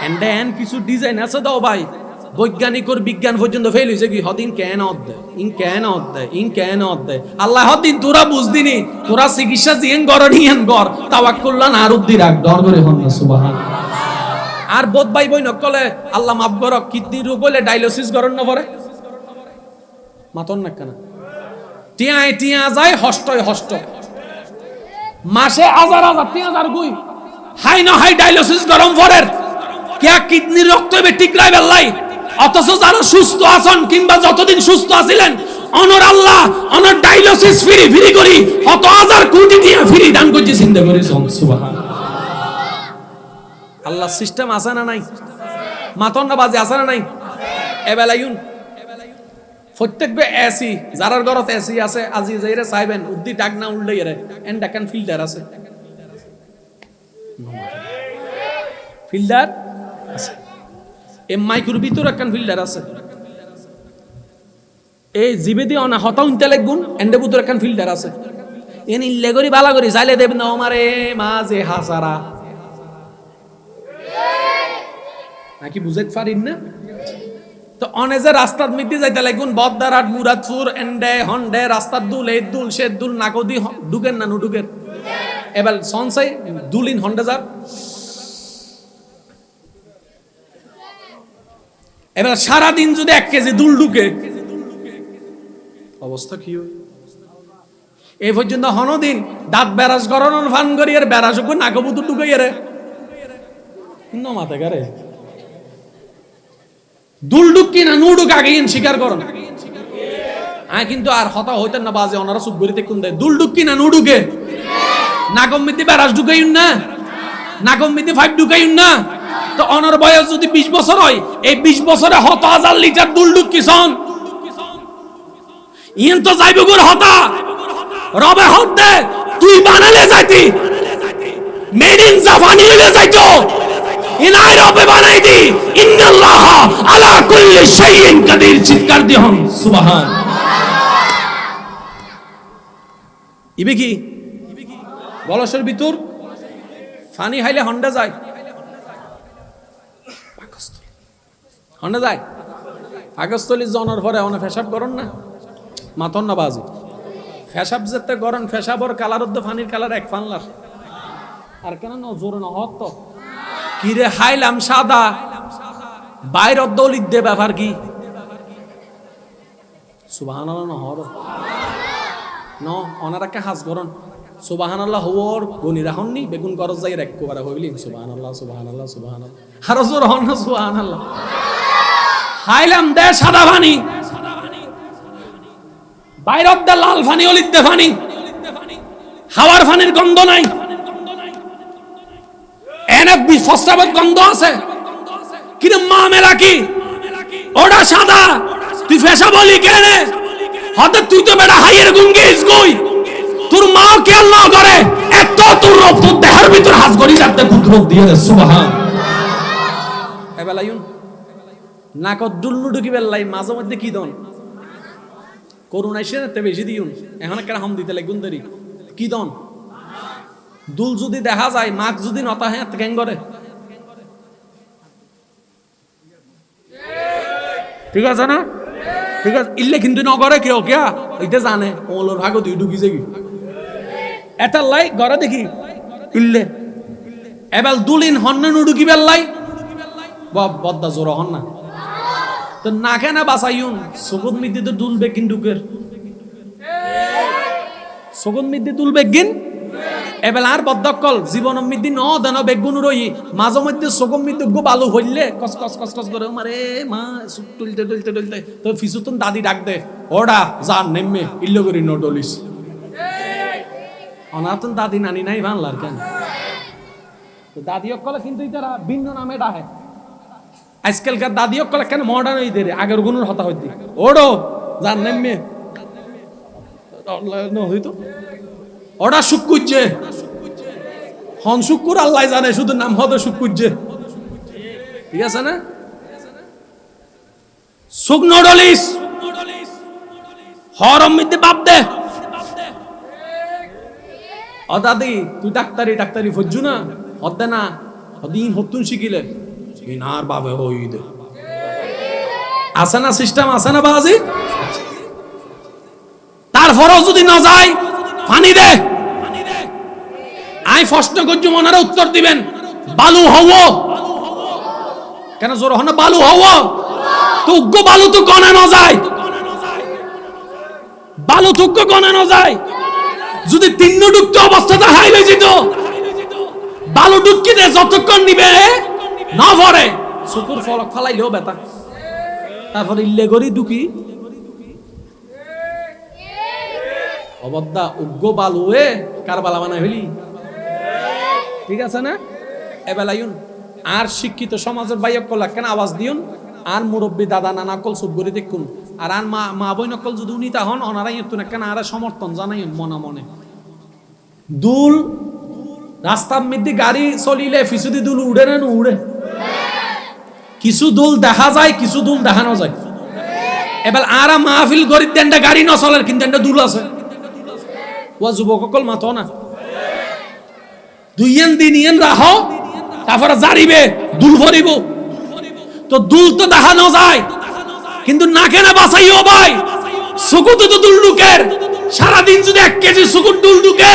এন্ড দেন কিছু ডিজাইন আছে দাও ভাই বৈজ্ঞানিকর বিজ্ঞান পর্যন্ত ফেল হইছে কি হদিন কেন অদ্দে ইন কেন অদ্দে আল্লাহ হদিন তোরা বুঝদিনি তোরা চিকিৎসা দিয়েন গরনিয়ান গর তাওয়াক্কুল্লাহ আর উদ্দি রাখ ডর করে হন না সুবহান আর বোধ ভাই বই নকলে আল্লাহ মাফ করক কিডনি রোগ হলে ডায়ালিসিস করন না পরে মাতন না কেন টিয়া যায় হষ্ট মাসে হাজার টিয়া হাজার গুই হাই না হাই ডায়ালিসিস গরম পরের কিয়া কিডনি রক্ত হবে ঠিক রাই বেল্লাই অথচ যারা সুস্থ আছেন কিংবা যতদিন সুস্থ আছিলেন অনর আল্লাহ অনর ডায়ালিসিস ফ্রি করি কত হাজার কোটি টিয়া ফ্রি দান করছি চিন্তা করে সুবহান আল্লাহ সিস্টেম আছে না নাই মাতন না বাজে আছে না নাই এবেলায়ুন প্রত্যেক বে এসি যারার ঘরত এসি আছে আজি যাইরে চাইবেন উদ্দি ডাক না উল্লেই রে এন্ড ডাকান ফিল্টার আছে ফিল্টার আছে এম মাইক্রোর ভিতর একখান ফিল্টার আছে এই জিবেদি অনা হতা উনতে লাগগুন এন্ডে ভিতর একখান ফিল্টার আছে এন ইল্লে করি বালা করি চাইলে দেবেন না আমারে মাঝে হাসারা নাকি বুঝাইতে পারিন না তো অনে যে রাস্তার মধ্যে যাইতে লাগুন বদদারহাট মুরাদপুর এন্ডে হন্ডে রাস্তার দুল এই দুল সে দুল নাকদি ঢুকেন না ঢুকেন এবার সনসাই দুলিন হন্ডে যার এবার সারাদিন যদি 1 কেজি দুল ঢুকে অবস্থা কি হয় এই পর্যন্ত হনদিন দাঁত বেরাস গরনের ফান করি আর বেরাস নাকবুতু ঢুকে রে ন মাথা গারে দুলডুক কি না নুডুক আগে স্বীকার করো না কিন্তু আর হতা হইতেন না বাজে ওনারা চুপ করিতে কোন দেয় দুলডুক কি না নুডুকে নাগম মিতি বেরাস ঢুকাইন না নাগম মিতি 5 ঢুকাইন না তো অনার বয়স যদি 20 বছর হয় এই 20 বছরে 100,000 লিটার দুলডুক কিসন ইন তো যাইব গুর হতা রবে হতে তুই বানালে যাইতি মেড ইন জাপানি হইলে যাইতো ইনাই রবে বানাই দি ইন্নাল্লাহ আলা কুল্লি শাইইন কাদির চিৎকার দিহন সুবহান ইবে কি বলসের ভিতর ফানি হাইলে হন্ডা যায় হন্ডা যায় আগস্তলি জনের পরে অনে ফেসাব করন না মাতন না বাজি ফেসাব যেতে গরন ফেসাবর কালার অদ্দ ফানির কালার এক ফানলার আর কেন না জোর না হত কিরে হাইলাম সাদা বাইর অদ্দলিত দে ব্যাপার কি সুবহানাল্লাহ না হর ন অনারাকে হাজ গরন সুবহানাল্লাহ হওয়ার গনি রাখননি বেগুন করজ যাই এক কোবারে হইলি সুবহানাল্লাহ সুবহানাল্লাহ সুবহানাল্লাহ আর জোর হন না সুবহানাল্লাহ হাইলাম দে সাদা পানি, বাইরত দে লাল পানি, অলিত দে পানি, হাওয়ার পানির গন্ধ নাই, এনে প্রস্রাবের গন্ধ আছে, কিন্তু মা মেলা কি ওটা সাদা, তুই ফেসা বলি কেনে হতে, তুই তো বেটা হাইয়ের গুঙ্গিস গই, তোর মা খেয়াল না করে, এত তোর রব তোর দেহের ভিতর হাত করি যাতে কুদরত দিয়ে দে সুবহান। এবেলায়ুন নাকত ডুল্লু ঢুকি বেলাই মাঝে মধ্যে কি দন করুন আইসে তে বেশি দিউন, এখন একটা হাম দিতে লাগুন দেরি কি দন দুল যদি দেখা যায় মাক যদি নতা হ্যাঁ কেন করে, ঠিক আছে না, ঠিক আছে ইল্লে কিন্তু নগরে কেউ কিয়া এটা জানে ওলোর ভাগ দুই ঢুকিছে কি এটা লাই ঘরে দেখি ইল্লে এবার দুলিন হন্নে নুডুকি বেল্লাই বদ্দা জোর হন না তো না কেনা বাসাইউন সগুন মিদ্দি তো দুলবে কিন ঢুকের সগুন মিদ্দি তুলবে গিন এবেল আর বদ্দকল জীবন মিদ্দি ন দেন বেগুন রই মাঝে মধ্যে সগম মিদ্দি গো বালু হইলে কস কস কস কস করে মারে মা সুপ তুলতে তুলতে তুলতে তো ফিসুতন দাদি ডাক দে ওডা যা নেমে ইল্লো করি ন ডলিস অনাতন দাদি নানি নাই বাংলার কেন তো দাদি অকলে কিন্তু ইতারা ভিন্ন নামে ডাহে আজকালকার দাদি অকলে কেন মডার্ন হই দেরে আগের গুনুর হতা হইতি ওডো যা নেমে হইতো ওটা শুকুজ্জে হন শুকুর আল্লাহ জানে শুধু নাম হতো শুকুজ্জে, ঠিক আছে না শুকনো ডলিস হরম মিতে বাপ দে ও দাদি তুই ডাক্তারি ডাক্তারি ফজ্জু না হদ্দে না হদিন হতুন শিখিলে ইনার বাবে হই দে আছে না সিস্টেম আছে না বাজি, তারপরেও যদি না যায় পানি দে আই প্রশ্ন করছি মনারা উত্তর দিবেন বালু হও কেন জোর হন বালু হও তো উগ্র বালু তো গনে না যায়, বালু তুগ্গ গনে না যায়, যদি তিন ডুবতে অবস্থাতে হাইলে যেত বালু ডুবকি দে যতক্ষণ নিবে না ভরে শুকুর ফলক ফালাইলেও বেতা তারপর ইল্লে করি দুকি অবদ্দা উগ্র বালুয়ে কারবালা বানাই হইলি, ঠিক আছে না এবেলায়ুন আর শিক্ষিত সমাজের বাইক কল কেন আওয়াজ দিউন আর মুরব্বী দাদা নানা কল সব করে দেখুন আর আর মা মা বই নকল যদি উনি তখন অনারাই তুন কেন আর সমর্থন জানাই মনে মনে দুল রাস্তার মধ্যে গাড়ি চলিলে ফিসুদি দুল উড়ে না উড়ে, কিছু দুল দেখা যায় কিছু দুল দেখানো যায়, এবার আর মাহফিল গরিব দেনটা গাড়ি ন চলার কিন্তু একটা দুল আছে ও যুবকল মাথো না দুইয়েন দিন ইয়েন রাহ তারপরে জারিবে দুল ভরিব তো দুল তো দেখানো যায় কিন্তু না কেনা বাঁচাইও ভাই সুকুতে তো দুল ঢুকের সারাদিন যদি 1 কেজি সুকুর দুল ঢুকে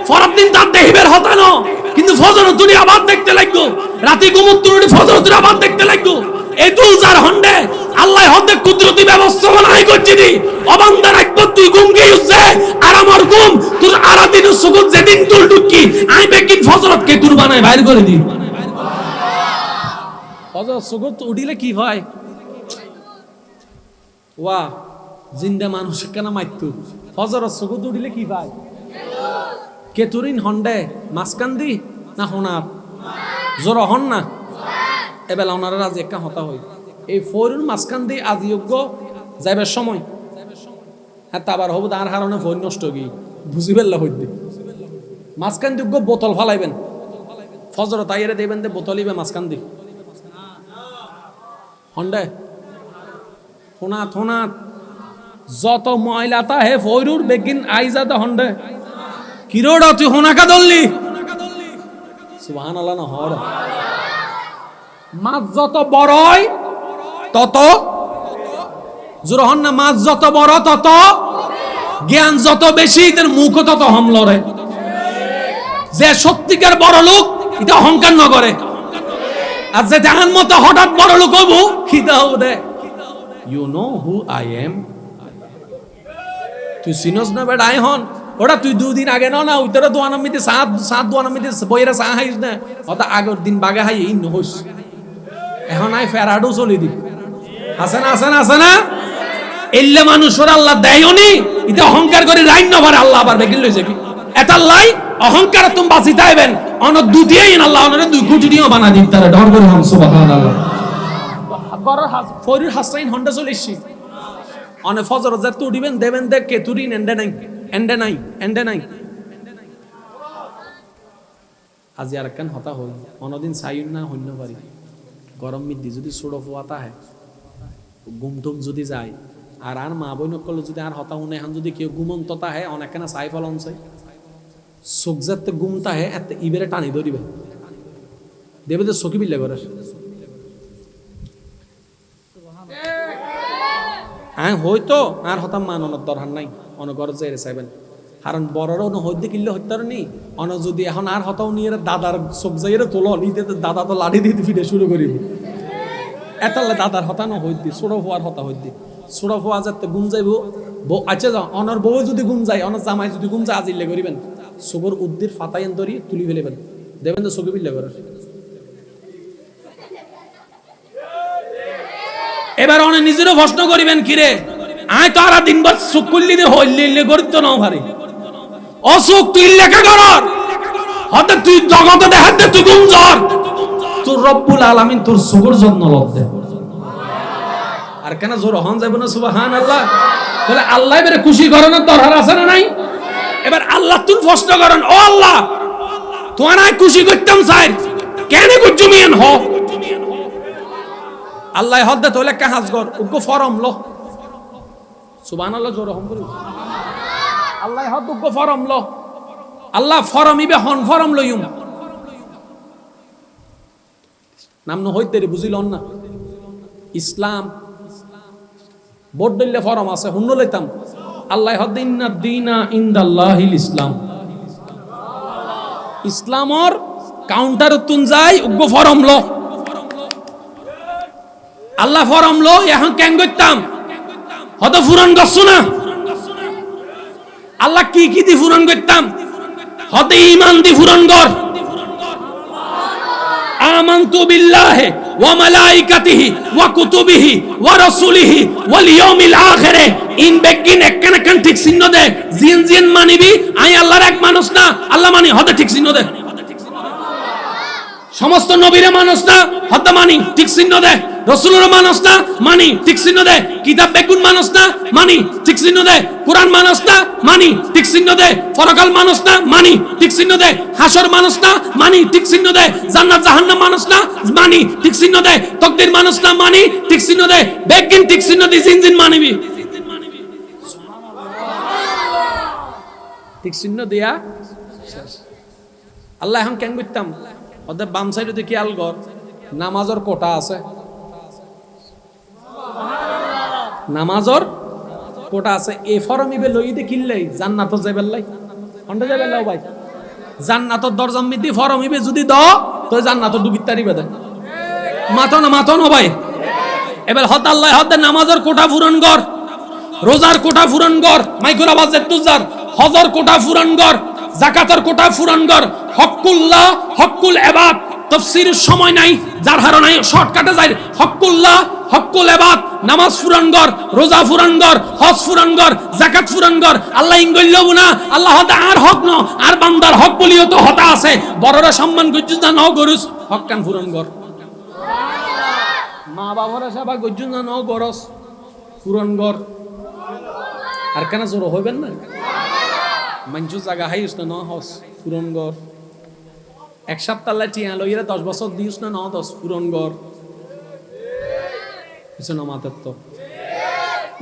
পরের দিন তার দেহিবের হতানো কিন্তু ফজর তুলি আবার দেখতে লাগবো রাতে ঘুমত তুলি ফজর তুলি আবার দেখতে লাগবো এই দুল যার হন্ডে আল্লাহ হতে কুদরতি ব্যবস্থা বানাই করছি দি অবান্ধা রাখবো তুই ঘুম গিয়েছে আর আমার ঘুম তোর আরা দিন সুকুত যেদিন তুল ঢুকি আই বেকিন ফজরত কে তুর বানাই বাইর করে দি ফজর সুকুত উঠিলে কি হয় ওয়া জিন্দা মানুষ কেন মাইতু ফজর সুকুত উঠিলে কি হয় কেতুরিন হন্ডে মাসকান্দি না হোনার জোর হন না এবেলা ওনারা আজ একটা হতা হই এই ফোরুন মাসকান্দি আদিযোগ্য যাইবার সময় হ্যাঁ তাবার হবো তার কারণে ফোর নষ্ট গিয়ে বুঝি পেল্লা হইতে মাসকান্দিযোগ্য বোতল ফালাইবেন ফজর তাইরে দেবেন দে বোতলিবে মাসকান্দি হন্ডে হোনাত হোনাত যত ময়লাতা হে ফোরুর বেগিন আইজাতে হন্ডে কিরোড়া তুই হোনাকা দললি সুবহানাল্লাহ না হর মাছ যত বড় হয় তত জোরহন না মাছ যত বড় তত জ্ঞান যত বেশি তার মুখ তত হমলরে যে সত্যিকার বড় লোক এটা অহংকার ন করে আর যে জাহান মতো হঠাৎ বড় লোক হইব খিদা হবে you know who I am তুই সিনস না বেড় আই হন ওটা তুই 2 দিন আগে না উত্তরে দোয়ানামিতে সাত দোয়ানামিতে বইরা চা হাইস না ওটা আগের দিন বাগে হাই এই নহস এখন আই ফেরাডো চলি দি আছে না আছে না আছে না? এল্লে মানুষের আল্লাহ দেয়নি, এটা অহংকার করে রাইন না পারে আল্লাহ আবার বেকিল লইছে কি এটা লাই অহংকার তুমি বাঁচি যাইবেন অন দুটিয়েই আল্লাহ অনরে 2 কোটি দিও বানা দিন তারা ডর করে হাম সুবহানাল্লাহ গরর ফরির হাসাইন হন্ডা চলেছি অনে ফজর যা তু দিবেন দেবেন দে কে তুরিন এন্ডে নাই আজ আর কেন হতা হই অনদিন সাইন না হইন পারি গরম মিদি যদি ছোড়ো ফোয়াতা হয় গুমটুম যদি যায় আর আর মা বই নকল যদি আর হতা উনে হান যদি কেউ গুমন্ততা হয় অনেক কেনা সাই ফলন চাই চোখ যাতে গুমতা হয় এত ইবেরে টানি ধরিবে দেবে তো চকি বিল্লে করে হয়তো আর হতাম মাননের দরকার নাই অনগর যাইরে চাইবেন কারণ বড়রাও ন হইতে কিনলে হত্যার নেই অন যদি এখন আর হতাও নিয়ে দাদার চোখ যাইরে তোলো নিতে দাদা তো লাঠি দিয়ে ফিরে শুরু করিব এতালে দাদার হতা ন হইতে ছোড়ো হওয়ার হতা হইতে ছোড়ো হওয়া যাতে গুম যাইব আচ্ছা যাও অনর বউ যদি গুম যায় অনর জামাই যদি গুম যায় আজিল্লে করিবেন সবর উদ্দির ফাতাইন ধরি তুলি ফেলেবেন দেবেন তো চকি বিল্লে করে এবার অনেক নিজেরও প্রশ্ন করিবেন কিরে আয় তো আর দিনবার চোখ করলি দিয়ে হইলে করিত না ভারি অসুখ তুই লেখা করার হতে তুই জগতে দেখাতে তুই গুমজর তোর রব্বুল আলামিন তোর চোখের যত্ন লব্ধে আর কেন জোর হন যাবে না সুবহানাল্লাহ বলে আল্লাহ এবারে খুশি করানোর দরকার আছে না নাই এবার আল্লাহ তুমি প্রশ্ন করেন ও আল্লাহ তোমার আয় খুশি করতাম চাই কেন গুজুমিয়ান হ আল্লাহ হদ্দে তোলে কাহাজ গর উগো ফরম লো সুবহানাল্লাহ জোর হম বলি আল্লাহ হদ উগো ফরম লো আল্লাহ ফরম ইবে হন ফরম লইম নাম ন হইতে রে বুঝিলন না ইসলাম বোর্ড দিলে ফরম আছে হুন্ন লইতাম আল্লাহ হদ ইন্না দিনা ইনদাল্লাহিল ইসলাম ইসলামর কাউন্টার তুন যাই উগো ফরম লো আল্লাহ ফরম লো এখন কেন করতাম হয়তো ফুরন করছো না আল্লাহ কি কি দি ফুরন করতাম হতে ঈমান দি ফুরন কর আমানতু বিল্লাহি ওয়া মালাইকাতিহি ওয়া কুতুবিহি ওয়া রাসূলিহি ওয়াল ইয়াউমিল আখিরে ইন বেগিন একখান ঠিক চিহ্ন দে জিন জিন মানিবি আই আল্লাহর এক মানুষ না আল্লাহ মানি হতে ঠিক চিহ্ন দে সমস্ত নবীর মানুষ না হতে মানি ঠিক চিহ্ন দে রাসূলের মানুষ না মানি ঠিক চিহ্ন দে কিতাব বেগুন মানুষ না মানি ঠিক চিহ্ন দে কোরআন মানুষ না মানি ঠিক চিহ্ন দে পরকাল মানুষ না মানি ঠিক চিহ্ন দে হাসর মানুষ না মানি ঠিক চিহ্ন দে জান্নাত জাহান্নাম মানুষ না মানি ঠিক চিহ্ন দে তাকদীর মানুষ না মানি ঠিক চিহ্ন দে বেগিন ঠিক চিহ্ন দি জিন জিন মানিবি ঠিক চিহ্ন দিয়া আল্লাহ এখন কেন করতাম ওদের বাম সাইডে কি আলগর নামাজের কোটা আছে নামাজর কোটা আছে এ ফরম ইবে লইতে কিল্লাই জান্নাত যাবেলাই হন্ডা যাবেলাও ভাই জান্নাতর দরজাম মিদি ফরম ইবে যদি দ তো জান্নাত ডুবিতারি বেদে মাথা না ভাই এবার হদ আল্লাহ হদ নামাজের কোটা পূরণ কর রোজার কোটা পূরণ কর মাইকুর আওয়াজে তুজার হজর কোটা পূরণ কর যাকাতের কোটা পূরণ কর হকুল্লাহ হকুল ইবাদ তাফসীরের সময় নাই যার হারণে শর্টকাটে যায় হকুল্লাহ হকুল ইবাদ নামাজ পূরণ কর রোজা পূরণ কর হজ পূরণ কর যাকাত পূরণ কর আল্লাহ ইঙ্গল্যব না আল্লাহ হদা আর হক ন আর বান্দার হক বলিও তো হতা আছে বড়রা সম্মান গজ্জু না ন গরুস হক কান পূরণ কর মা বাবারা সেবা গজ্জু না ন গরস পূরণ কর আর কেন জোর হইবেন না মানজু জায়গা হাইস না ন হস পূরণ কর এক সপ্তাহ টিয়া লইরা 10 বছর দিস না 10 পূরণ কর কিছু না মাতার তো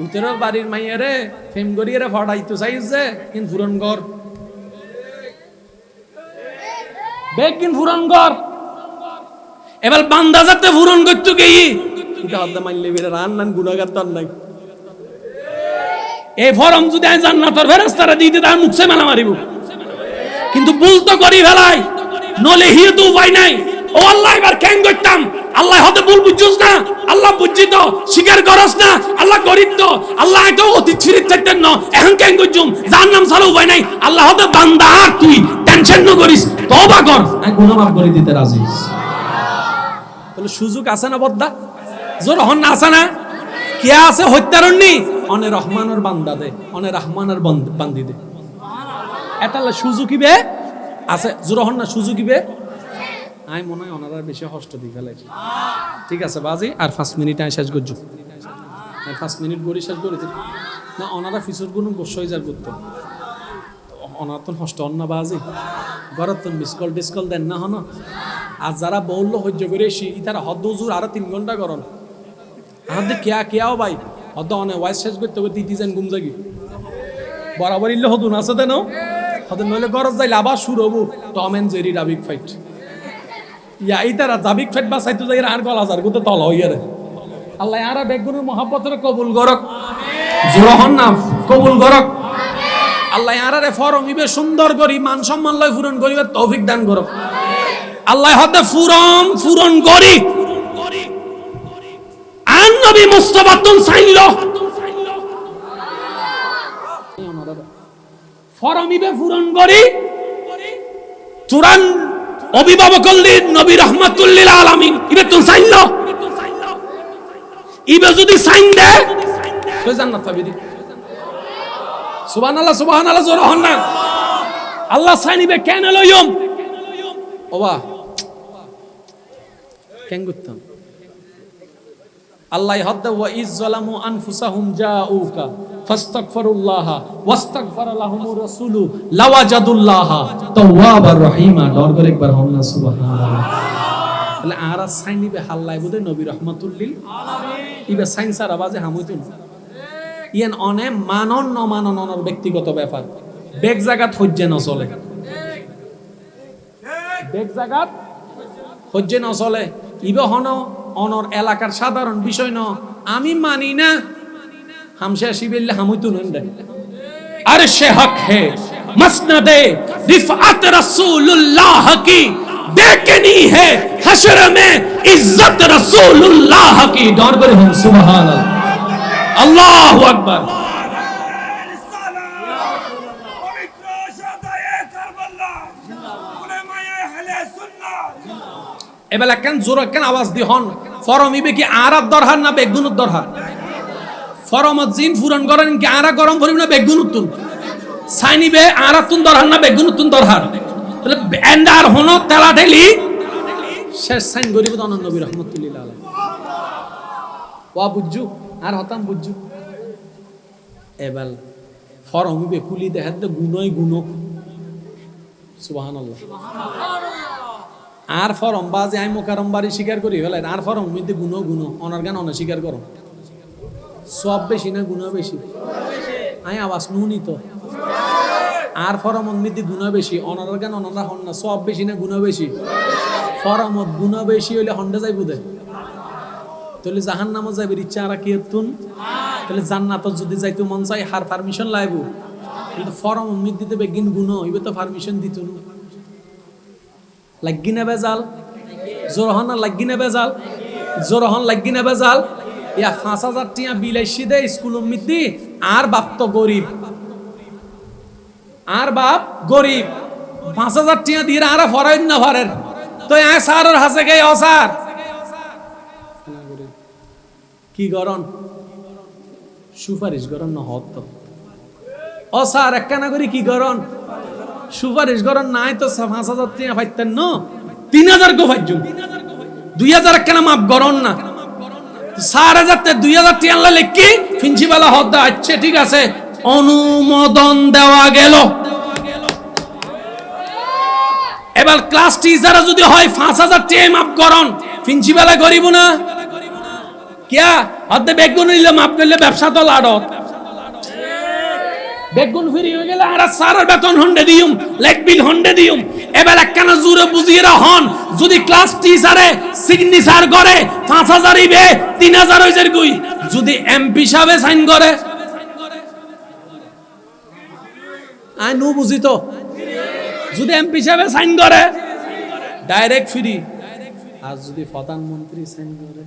উতের বাড়ির মাইয়ারে ফেম গড়িয়ে ফটাইতো চাইছে কিন পূরণ কর বেগ কিন পূরণ কর এবার বান্দা যাতে পূরণ করতে গেই এটা হদ্দা মাইলে বেরে রান গুনাহগার তার নাই এই ফরম যদি জান্নাতের ফেরেশতারা দিতে তার মুখে মালা মারিব কিন্তু ভুল তো করি ফেলাই নলে হিয়ে তো উপায় নাই ও আল্লাহ এবার কেন করতাম আল্লাহ হতে ভুল বুঝছস না আল্লাহ বুঝছি তো স্বীকার করস না আল্লাহ করিত তো আল্লাহ এত অতি ছিরিত থাকতেন না এখন কেন করছুম যার নাম ছাড়া উপায় নাই আল্লাহ হতে বান্দা আর তুই টেনশন ন করিস তওবা কর আমি গুনাহ মাফ করে দিতে রাজি তাহলে সুযোগ আছে না বদ্দা জোর হন না আছে না কে আছে হত্যারণ্যি অনে রহমানের বান্দা দে অনে রহমানের বান্দি দে এটালে সুজুকিবে আছে জোরহন না সুজুকিবে আই মনে হয় ওনারা বেশি কষ্ট দি ফেলেছে ঠিক আছে বাজি আর 5 মিনিট আই শেষ করজু 5 মিনিট গড়ি শেষ করে না ওনারা ফিসুর গুণ গোসই যার করতো ওনার তো কষ্ট অন্য বাজি ঘরের তো মিসকল ডিসকল দেন না হন আর যারা বললো সহ্য করে এসি ইতারা হদ্দ হুজুর আরো 3 ঘন্টা করন আমাদের কেয়াও ভাই হদ্দ অনেক ওয়াইস শেষ করতে হবে দিদি যান ঘুম জাগি বরাবর ইল্লে হদুন আছে দেন হদুন নইলে গরজ যাইলে আবার শুরু হবো টম এন্ড জেরি ডাবিক ফাইট ইয়া ইতারা জাবিক ফাইট বা সাইতো যাই আর গলা যার গুতে তল হইয়ারে আল্লাহ আরা বেগুনের মহব্বতের কবুল করক জোরহন না কবুল করক আল্লাহ আরারে ফরমিবে সুন্দর করি মান সম্মান লয় পূরণ করিবার তৌফিক দান করক আল্লাহ হতে পূরণ করি আন নবী মুস্তাফা তুন সাইল ফরমিবে পূরণ করি তুরান অভিভাবকল্লির নবী রাহমাতুল্লিল আলামিন ইবে তুন সাইল ইবে যদি সাইন দে তো জান্নাত পাবি দি সুবহানাল্লাহ জোর হন না আল্লাহ সাইনিবে কেন লইম ওবা কেন গুত্তম আল্লাহ হদ্দা ওয়া ইজ যালামু আনফুসাহুম জাউকা ফাস্তাগফিরুল্লাহ ওয়াস্তাগফার লাহুমুর রাসূলু লাওয়াজাদুল্লাহ তাওয়াবার রহিমা ডর করে একবার হন না সুবহানাল্লাহ তাহলে আরা সাইনিবে হাল্লাই বদে নবী রাহমাতুল্লিল আলামিন ইবে সাইন সারা বাজে হামুইতুন ইয়ান অনে মানন নমানন অনর ব্যক্তিগত ব্যাপার বেগ জাগাত হজ্জে ন চলে বেগ জাগাত হজ্জে ন চলে ইবে হন অনর এলাকার সাধারণ বিষয় ন আমি মানি না হামশা শিবিল্লে হামুইতুন হন্দে আরে সে হক হে মসনদে রিফআত রাসূলুল্লাহ কি দেখনি হে হাশর মে ইজ্জত রাসূলুল্লাহ কি ডর করে হন সুবহানাল্লাহ আল্লাহু আকবার এবেলা কেন জোর কেন আওয়াজ দি হন ফরমিবে কি আরাত দরহার না বেগুনুত দরহার ফরমত জিন পূরণ করেন কি আরা গরম করিব না বেগুনুতুন সাইনিবে আরাতুন দরহার না বেগুনুতুন দরহার তাহলে এন্ডার হনো তেলা ঢেলি শেষ সাইন গরিব দন নবী রাহমাতুল্লাহ আলাইহি ওয়া বুজ্জু আর হতাম বুজ্জু এবাল ফরমিবে কুলি দেখাত গুণই গুণ সুবহানাল্লাহ আর ফরম বাজে আই মোকারম বাড়ি স্বীকার করি হলে আর ফরম মধ্যে গুণ অনার গান অনা স্বীকার করো সব বেশি না গুণ বেশি আই আওয়াজ নুনি তো আর ফরম মধ্যে গুণ বেশি অনার গান অনারা হন না সব বেশি না গুণ বেশি ফরমত গুণ বেশি হইলে হন্ডে যাইব দে তাহলে জাহান্নামে যাইবে ইচ্ছা আর কি তুন তাহলে জান্নাতত যদি যাইতো মন চাই হার পারমিশন লাইব কিন্তু ফরম উম্মিদ দিতে বেগিন গুণ হইবে তো পারমিশন দিত না লাগিনা বেজাল জোরহন লাগিনা বেজাল জোরহন লাগিনা বেজাল ইয়া 5000 টিয়া বিলাইছি দে স্কুল উম্মিদি আর বাপ তো গরিব আর বাপ গরিব 5000 টিয়া দিয়ে আর ফরাইন না ফরেন তো আ সারের হাসে গে অসার কি গরন সুপারিশ গরন না হত অসার একখানা করি কি গরন সুপারিশ গরন নাই তো 5000 টিয়া পাইতেন ন 3000 গো ফাইজু 2000 একখানা মাপ গরন না 4000 তে 2000 টিয়া আনলা লিখি প্রিন্সিপাল হদ্দা আচ্ছা ঠিক আছে অনুমোদন দেওয়া গেল এবার ক্লাস টিচার যদি হয় 5000 টিয়া মাপ গরন প্রিন্সিপালে গরিব না কিয়া হদ্দে বেগুন নিলে মাপ করলে ব্যবসা তো লাড়ত বেগুন ফিরি হয়ে গেলে আর সারার বেতন হন্ডে দিউম লেগ বিল হন্ডে দিউম এবার একখানা জুরে বুঝিয়েরা হন যদি ক্লাস টিচারে সিগনেচার করে 5000 ইবে 3000 হইছে কই যদি এমপি সাহেব সাইন করে আই নো বুঝি তো যদি এমপি সাহেব সাইন করে ডাইরেক্ট ফ্রি আর যদি প্রধানমন্ত্রী সাইন করে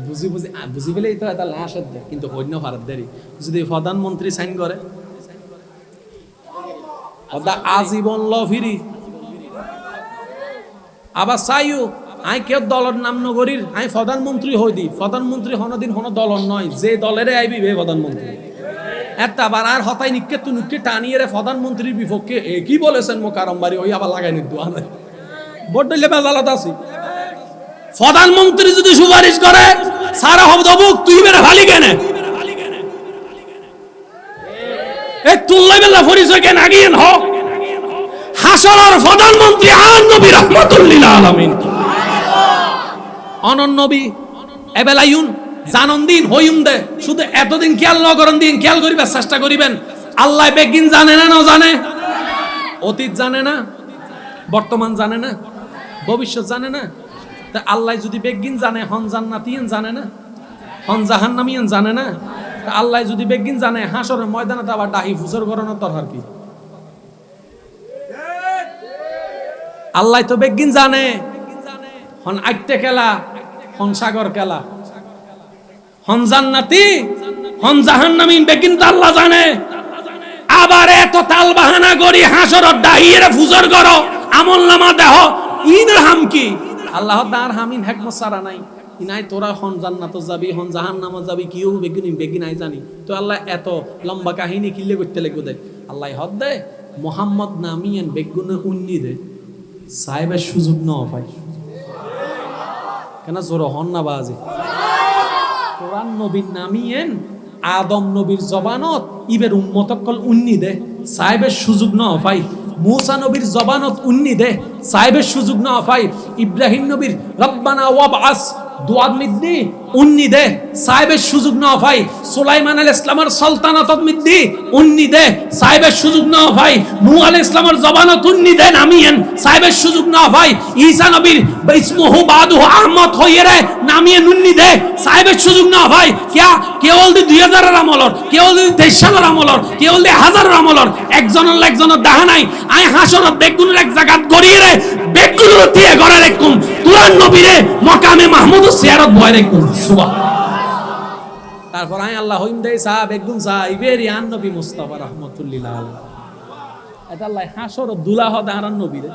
বুঝি বুঝি বুঝি পেলেই তো এটা লাশ দেয় কিন্তু অন্য ভারত দেরি যদি প্রধানমন্ত্রী সাইন করে ওটা আজীবন ল ফিরি আবার চাইও আই কেউ দলের নাম নগরীর আই প্রধানমন্ত্রী হই দি প্রধানমন্ত্রী হনদিন হন দলর নয় যে দলেরে আইবি বে প্রধানমন্ত্রী একটা বার আর হতাই নিকে তু নুকে টানিয়ে রে প্রধানমন্ত্রীর বিপক্ষে কি বলেছেন মোকারমবাড়ি ওই আবার লাগাই নিত ভোট দিলে বেজালত আছি প্রধানমন্ত্রী যদি সুপারিশ করে সারা হব দবুক তুই বেরে ভালি কেন এ তুল্লাই বেলা পরিচয় কেন আগিয়েন হ হাসরের প্রধানমন্ত্রী আর নবী রাহমাতুল লিল আলামিন অনন নবী এবেলায়ুন জানন দিন হইম দে শুধু এতদিন খেয়াল ন করেন দিন খেয়াল করিবার চেষ্টা করিবেন আল্লাহ বেগিন জানে না জানে অতীত জানে না বর্তমান জানে না ভবিষ্যৎ জানে না তা আল্লাহ যদি বেগিন জানে হন জান্নাতিন জানে না হন জাহান্নামিয়ান জানে না তা আল্লাহ যদি বেগিন জানে হাসরের ময়দানে আবার ডাহি ফুসর করানোর দরকার কি আল্লাহ তো বেগিন জানে হন আইটে খেলা হন সাগর খেলা হন জান্নাতি হন জাহান্নামিন বেগিন তো আল্লাহ জানে আবার এত তাল বাহানা করি হাসরের ডাহিরে ফুসর করো আমলনামা দেহ ইনের হাম কি আল্লাহ দার হামিন হিকমত সারা নাই ইনাই তোরা হন জান্নাত যাবি হন জাহান্নামে যাবি কিও বেগিন আই জানি তো আল্লাহ এত লম্বা কাহিনী কিলে করতে লাগবে দে আল্লাহ হদ দে মোহাম্মদ নামিয়েন বেগুনে উন্নি দে সাহেবের সুযোগ না পাই কেন জোর হন না বাজে কোরআন নবীর নামিয়েন আদম নবীর জবানত ইবের উম্মতকল উন্নি দে সাহেবের সুযোগ না পাই মুসা নবীর জবানত উন্নি দে সাহেবের সুযোগ না পাই ইব্রাহিম নবীর রব্বানা ওয়াবআস দুআত মিদ্দি উন্নি দে সাহেবের সুযোগ না পাই সুলাইমান আলাইহিস সালামের সালতানাত মিদ্দি উন্নি দে সাহেবের সুযোগ না পাই নূহ আলাইহিস সালামের জবানত উন্নি দে নামিয়েন সাহেবের সুযোগ না পাই ঈসা নবীর ইসমুহু বাদুহু আহমদ হইরে নামিয়েন উন্নি দে সাহেবের সুযোগ না পাই কিয়া কেবল 2000 এর আমলর কেবল 23 সালের আমলর কেবল 1000 এর আমলর একজনের দেখা নাই আই হাসরত বেগুনের এক জায়গাত গড়িয়ে রে বেগুনের দিয়ে গড়া রাখুম কুরআন নবীরে মাকামে মাহমুদ জিয়ারত বয় রাখুম সুবহান তারপর আই আল্লাহ হইম দেই সাহেব বেগুন সাহেবেরি আন নবী মুস্তাফা রাহমাতুল্লিল আলাইহি এটা আল্লাহ হাসরত দুলাহ দাঁড়ান নবীরে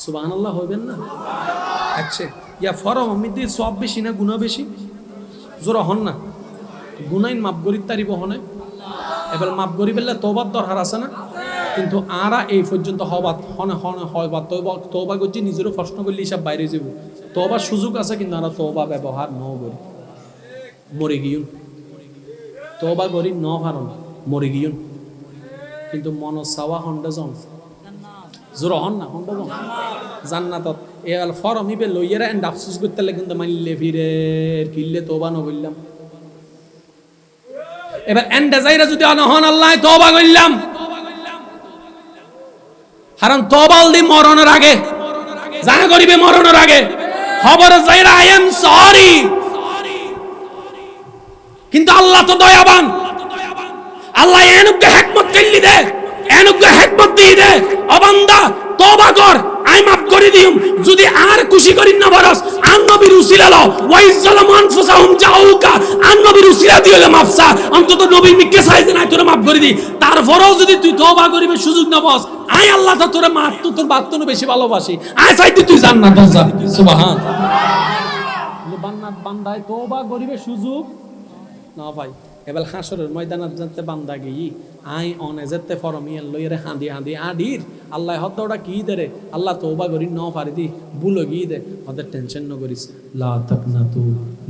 সুবহানাল্লাহ হইবেন না আচ্ছা ইয়া ফরম মিদি সব বেশি না গুনাহ বেশি জোরা হন না গুনাইন মাফ করিত তারিব হনে এবার মাফ করি বললে তওবার দরকার আছে না কিন্তু আরা এই পর্যন্ত হবাত হনে হয়বাত তওবা করছি নিজেরও প্রশ্ন করলে হিসাব বাইরে যাব তওবার সুযোগ আছে কিন্তু আরা তওবা ব্যবহার ন করি মরে গিয়ুন তওবা করি ন পারন মরে গিয়ুন কিন্তু মন চাওয়া হন্ডা জন জোর হন না হন্ডা জন জান্নাতত এ আল ফরম ইবে লইয়েরা এন্ড আফসোস করতে লাগে কিন্তু মাইলে ফিরে কিল্লে তওবা ন কইলাম এবার এন্ড যাইরা যদি অনহন আল্লাহ তওবা কইলাম কারণ তওবাল দি মরণের আগে জানা করিবে মরণের আগে খবর যাইরা আই এম সরি কিন্তু আল্লাহ তো দয়াবান আল্লাহ এনুকে হিকমত কইলি দে এনুকে হিকমত দি দে ও বান্দা তওবা কর আই মাফ করে দিম যদি আর খুশি করিন না বরস আন নবীর উসিলা লও ওয়াই যালামু আনফুসাহুম জাউকা আন নবীর উসিলা দিলে মাফসা অন্তত নবীর মিকে সাইজে নাই তোরে মাফ করে দি তারপরেও যদি তুই তওবা করিবে সুযোগ না পাস আই আল্লাহ তো তোরে মাফ তো তোর বাতনো বেশি ভালোবাসি আই চাইতে তুই জান্নাত যা সুবহান বান্নাত বান্দায় তওবা করিবে সুযোগ না ভাই এবার হাসরের ময়দানত যাতে বান্দা গই আই অনে যেতে ফরমিয়াল লইরে হাঁদি আডির আল্লাহ হতটা কি দেরে আল্লাহ তওবা করি ন পারি দি বুলো গি দে ওদের টেনশন ন করিস লা তাকনাতু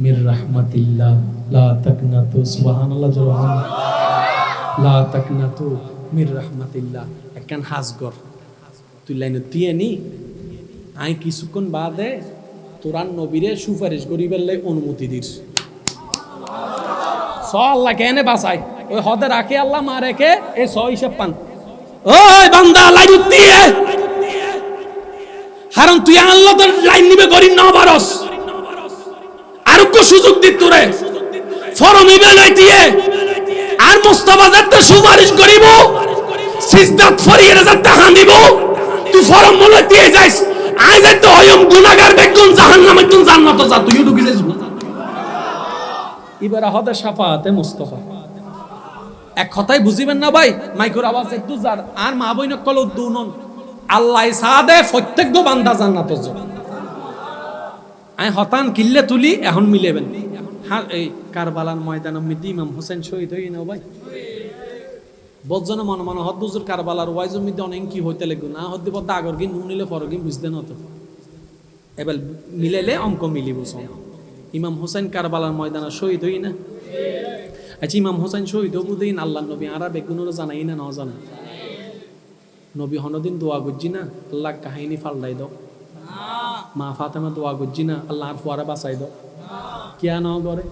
মির রাহমাতিল্লাহ লা তাকনাতু সুবহানাল্লাহ জোরান লা তাকনাতু মির রাহমাতিল্লাহ একখান হাসগর তুই লাইন তিয়েনি আই কিছুক্ষণ বাদে তোরান নবীরে সুপারিশ করিবার লাই অনুমতি দিস আল্লাহ কেনে বাঁচাই ওই হদে রাখে আল্লাহ মা রেখে এই হিসাব পান ওই বান্দা লাইন দিয়ে কারণ তুই আল্লাহ তোর লাইন নিবে করিন না পারস আর কো সুযোগ দিত তোরে ফরম নিবে লই দিয়ে আর মুস্তাফা যাতে সুপারিশ করিব সিজদাত ফরিয়ে যাতে হাঁদিব তুই ফরম মলে দিয়ে যাইস আই যাতে হয়ম গুনাহগার বেগুন জাহান্নামে তুই জান্নাত যা তুই ঢুকে যাইস ইবারা হদে শাফাতে মুস্তাফা এক কথাই বুঝিবেন না ভাই মাইক্রো আওয়াজ একটু যার আর মা বইন কল দুনন আল্লাহ সাদে প্রত্যেক বান্দা জান্নাতে যাবে আমি হতান কিল্লে তুলি এখন মিলেবেন। হ্যাঁ, এই কারবালার ময়দান মধ্যে ইমাম হোসেন শহীদ হই না ভাই, বজ্জনে মনে মনে হদ বুজুর কারবালার ওয়াইজের মধ্যে অনেক কি হইতে লাগবে না হদ্দি পদ্মা আগর গিয়ে নুন নিলে পর গিয়ে বুঝতে নত এবার মিলেলে অঙ্ক মিলিব। ইমাম হোসেন কারবালার ময়দানে শহীদ হই না। আচ্ছা, ইমাম হোসেন শহীদ হবু দিন আল্লাহ নবী আরা বেগুনেরও জানাই না, ন জানা নবী হনদিন দোয়া করছি না আল্লাহ কাহিনী ফাল্লাই দাও, মা ফাতেমা দোয়া করছি না আল্লাহ আর ফুয়ারা বাঁচাই দাও, কিয়া ন করে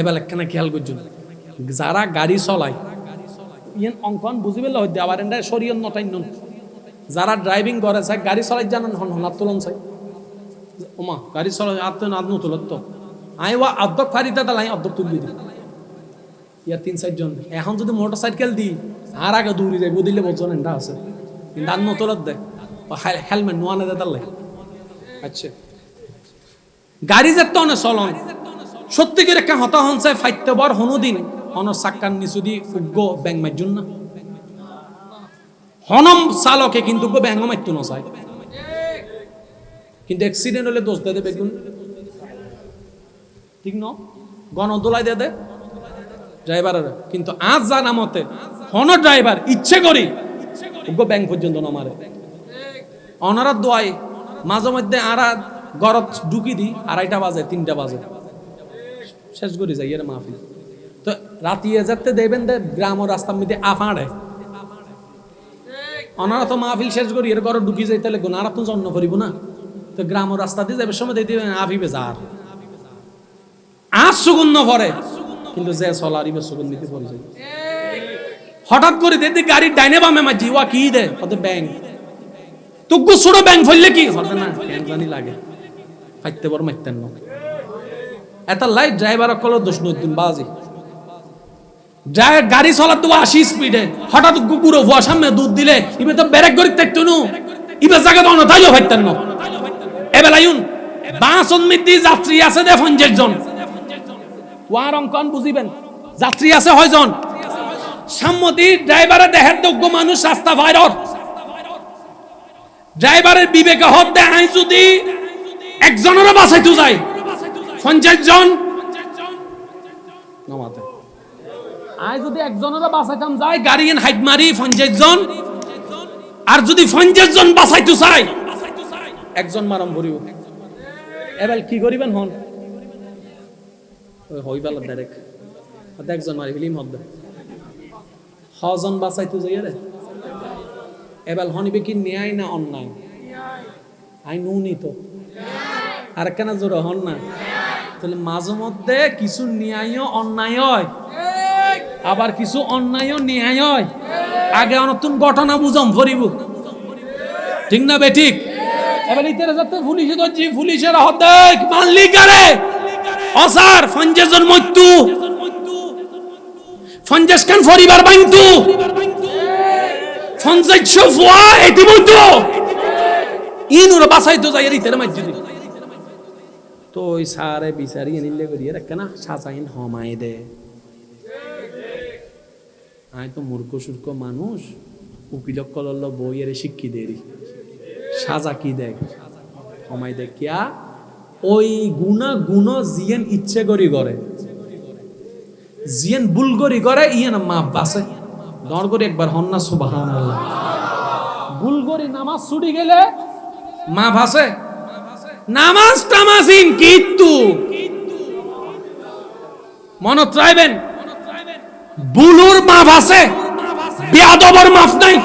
এবার একখানা খেয়াল করছো, যারা গাড়ি চলায় ইয়েন অঙ্কন বুঝিবে হইতে আবার এন্ডা শরীয়ত নটাই নন, যারা ড্রাইভিং করে চাই গাড়ি চলাই জানেন হন হন তুলন চাই ওমা গাড়ি চলাই আত্ম তুলত তো আই ওয়া অর্ধক ফারিতে তাহলে আমি অর্ধক তুলবি দিই ইয়ার 3-4 জন। এখন যদি মোটর সাইকেল দিই আর আগে দৌড়ি যাই বুঝিলে বলছেন এন্ডা আছে কিন্তু আর নতুলত দেয় হেলমেট নোয়া না দেয় তার লাগে। আচ্ছা, গাড়ি যে তো চলন সত্যি করে কে হতা হনসায় ফাইতে বার হনুদিন হন সাক্কার নিচু দি উগ্র ব্যাং মারজুন না হনম চালকে কিন্তু ব্যাং মারতো না চাই, কিন্তু অ্যাক্সিডেন্ট হলে দোষ দেয় বেগুন ঠিক ন গণদোলাই দে দে ড্রাইভারের। কিন্তু আজ জানা মতে হন ড্রাইভার ইচ্ছে করি উগ্র ব্যাং পর্যন্ত না মারে অনারা দোয়াই মাঝে মধ্যে আরা গরত ঢুকি দি 2:30 বাজে 3টা বাজে শেষ করে যাই এর মাহফিল। তো রাতিয়ে যেতে দেবেন দে গ্রাম ও রাস্তার মধ্যে আফাড়ে ওনারা তো মাহফিল শেষ করি এর ঘরে ঢুকি যাইতে লাগবে না, আর তো জন্ম করিব না। তো গ্রাম ও রাস্তা দিয়ে যাবে সময় দিতে আফিবে যার আর সুগন্ধ পরে কিন্তু যে চলার ইবে সুগন্ধ দিতে পড়ে যায়। হঠাৎ করে দেখি গাড়ির ডাইনে বামে মাঝি ওয়া কি দে ওদের ব্যাংক তুগু ছোট ব্যাংক ফেললে কি হবে না কেন জানি লাগে ফাইতে বড় মারতেন না এত লাইট ড্রাইভার কল দোষ নতুন বাজি গাড়ি চলার তো 80 স্পিডে হঠাৎ কুকুরও ভুয়া সামনে দুধ দিলে ইবে তো ব্রেক করি দেখতো নু ইবে জায়গা তো অনতাইও ফাইতেন না। এবেলা আইউন বাসন মিদ্দি যাত্রী আছে দে 50 জন ওয়ার অঙ্কন বুঝিবেন যাত্রী আছে 6 জন সম্মতি ড্রাইভারে দেহের যোগ্য মানুষ রাস্তা ফাইরর ড্রাইভারের বিবেকে হদ দে আই যদি একজনেরও বাঁচাইতে যায় 50 জন নামাতে আই যদি একজনেরও বাঁচাইতাম যায় গাড়ি এন হাইট মারি 50 জন আর যদি 50 জন বাঁচাইতে চাই একজন মারম ভরিব এবার কি করিবেন হন ওই হইবাল ডাইরেক্ট একজন মারি ফিলিম হদ হজন বাঁচাইতে যাই রে এবার হনিবে কি ন্যায় না অন্যায় আই নুনি তো আর কেন জোর হন না তাহলে মাঝে মধ্যে কিছু ন্যায় অন্যায় হয় আবার কিছু অন্যায় ন্যায় হয় আগে নতুন ঘটনা বুঝম ভরিব ঠিক না বে ঠিক। এবার ইতেরে যাতে পুলিশে দজি পুলিশের হদে মানলি করে অসার 50 জন মৃত্যু 50 খান পরিবার বাইন্তু 50 ফুয়া এটি মৃত্যু ইনুর বাসাইতো যাই ইতেরে মাইজি তো ওই সারে বিচারি নিলে করিয়ে রাখে না সাজাইন হমাই দে আয় তো মূর্খ সূর্খ মানুষ উকিল কলল বইয়ের শিক্ষি দেরি সাজা কি দেখ হমাই দেখ কিয়া ওই গুণা গুণ জিয়েন ইচ্ছে করি করে জিয়েন ভুল করি করে ইয়েন মাপ বাসে দর করে একবার হন না সুবহানাল্লাহ ভুল করি নামাজ ছুটি গেলে মা ভাসে নামাজ টামাজিন কিন্তু মনত রাখবেন বুলুর মাফ আছে বেয়াদবর মাফ নাই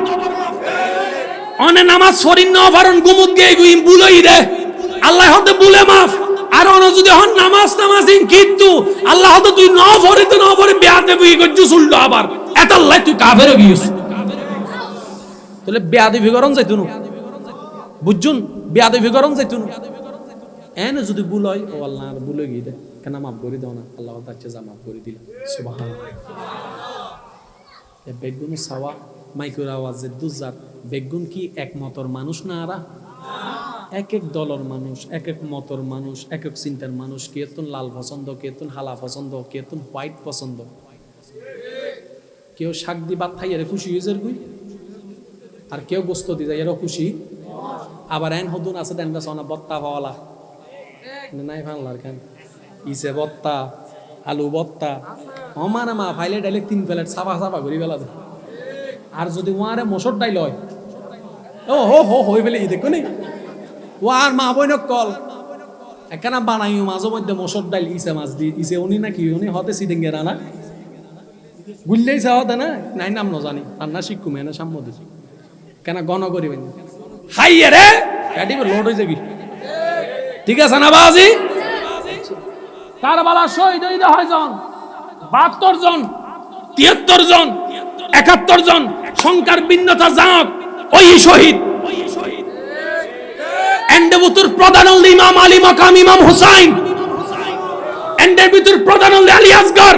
অনে নামাজ ফরিন ন পারন গুমুত গই গুইম বুলই দে আল্লাহ হতে বুলে মাফ আর অন যদি হন নামাজ টামাজিন কিন্তু আল্লাহ হতে তুই ন ফরি তো ন ফরি বেয়াদে বুই গজু সুললো আবার এত আল্লাহ তুই কাফের গিয়েছ তাহলে বেয়াদে বিগরণ যাইতো না বুঝুন বেয়াদে বিগরণ যাইতো না এনে যদি ভুল হয় ও আল্লাহ আর ভুলে গিয়ে দে কেন মাফ করে দাও না আল্লাহ তাচ্ছে যা মাফ করে দিল সুবহানাল্লাহ। বেগুন সাওয়া মাইকুর আওয়াজে দুজাত বেগুন কি এক মতর মানুষ না আরা এক এক দলর মানুষ এক এক মতর মানুষ এক এক চিন্তার মানুষ কেতন লাল পছন্দ কেতন হালা পছন্দ কেতন হোয়াইট পছন্দ কেউ শাক দি ভাত খাই এর খুশি হয়েছে কই, আর কেউ গোস্ত দি যায় এরও খুশি। আবার এন হদুন আছে দেন সোনা বত্তা পাওয়ালা নাই ভাঙলার কেন ইসে বত্তা আলু বত্তা মানে মা ফাইলে ডাইলে 3 প্লেট সাফা সাফা করি বেলা। আর যদি ওয়ারে মসুর ডাইল হয় ও হো হো হই ফেলে ই দেখো নি ও আর মা বইন কল একখানা বানাইও মাঝে মধ্যে মসুর ডাইল ইসে মাছ দি ইসে উনি নাকি উনি হতে সিডিঙ্গে রানা গুললেই চাওয়া দে না নাই নাম ন জানি রান্না শিক্ষু মেনে সাম্য দিছি কেন গণ করিবেন হাই রে গাড়ি লোড হয়ে যাবি। ঠিক আছে না বাজি? কারবালা শহীদ হইতে হয় জন 72 জন 73 জন 71 জন সংখ্যার ভিন্নতা যাক ওই শহীদ। এন্ডের ভিতর প্রধান হল ইমাম আলী মাকাম ইমাম হুসাইন, এন্ডের ভিতর প্রধান হল আলী আসগর,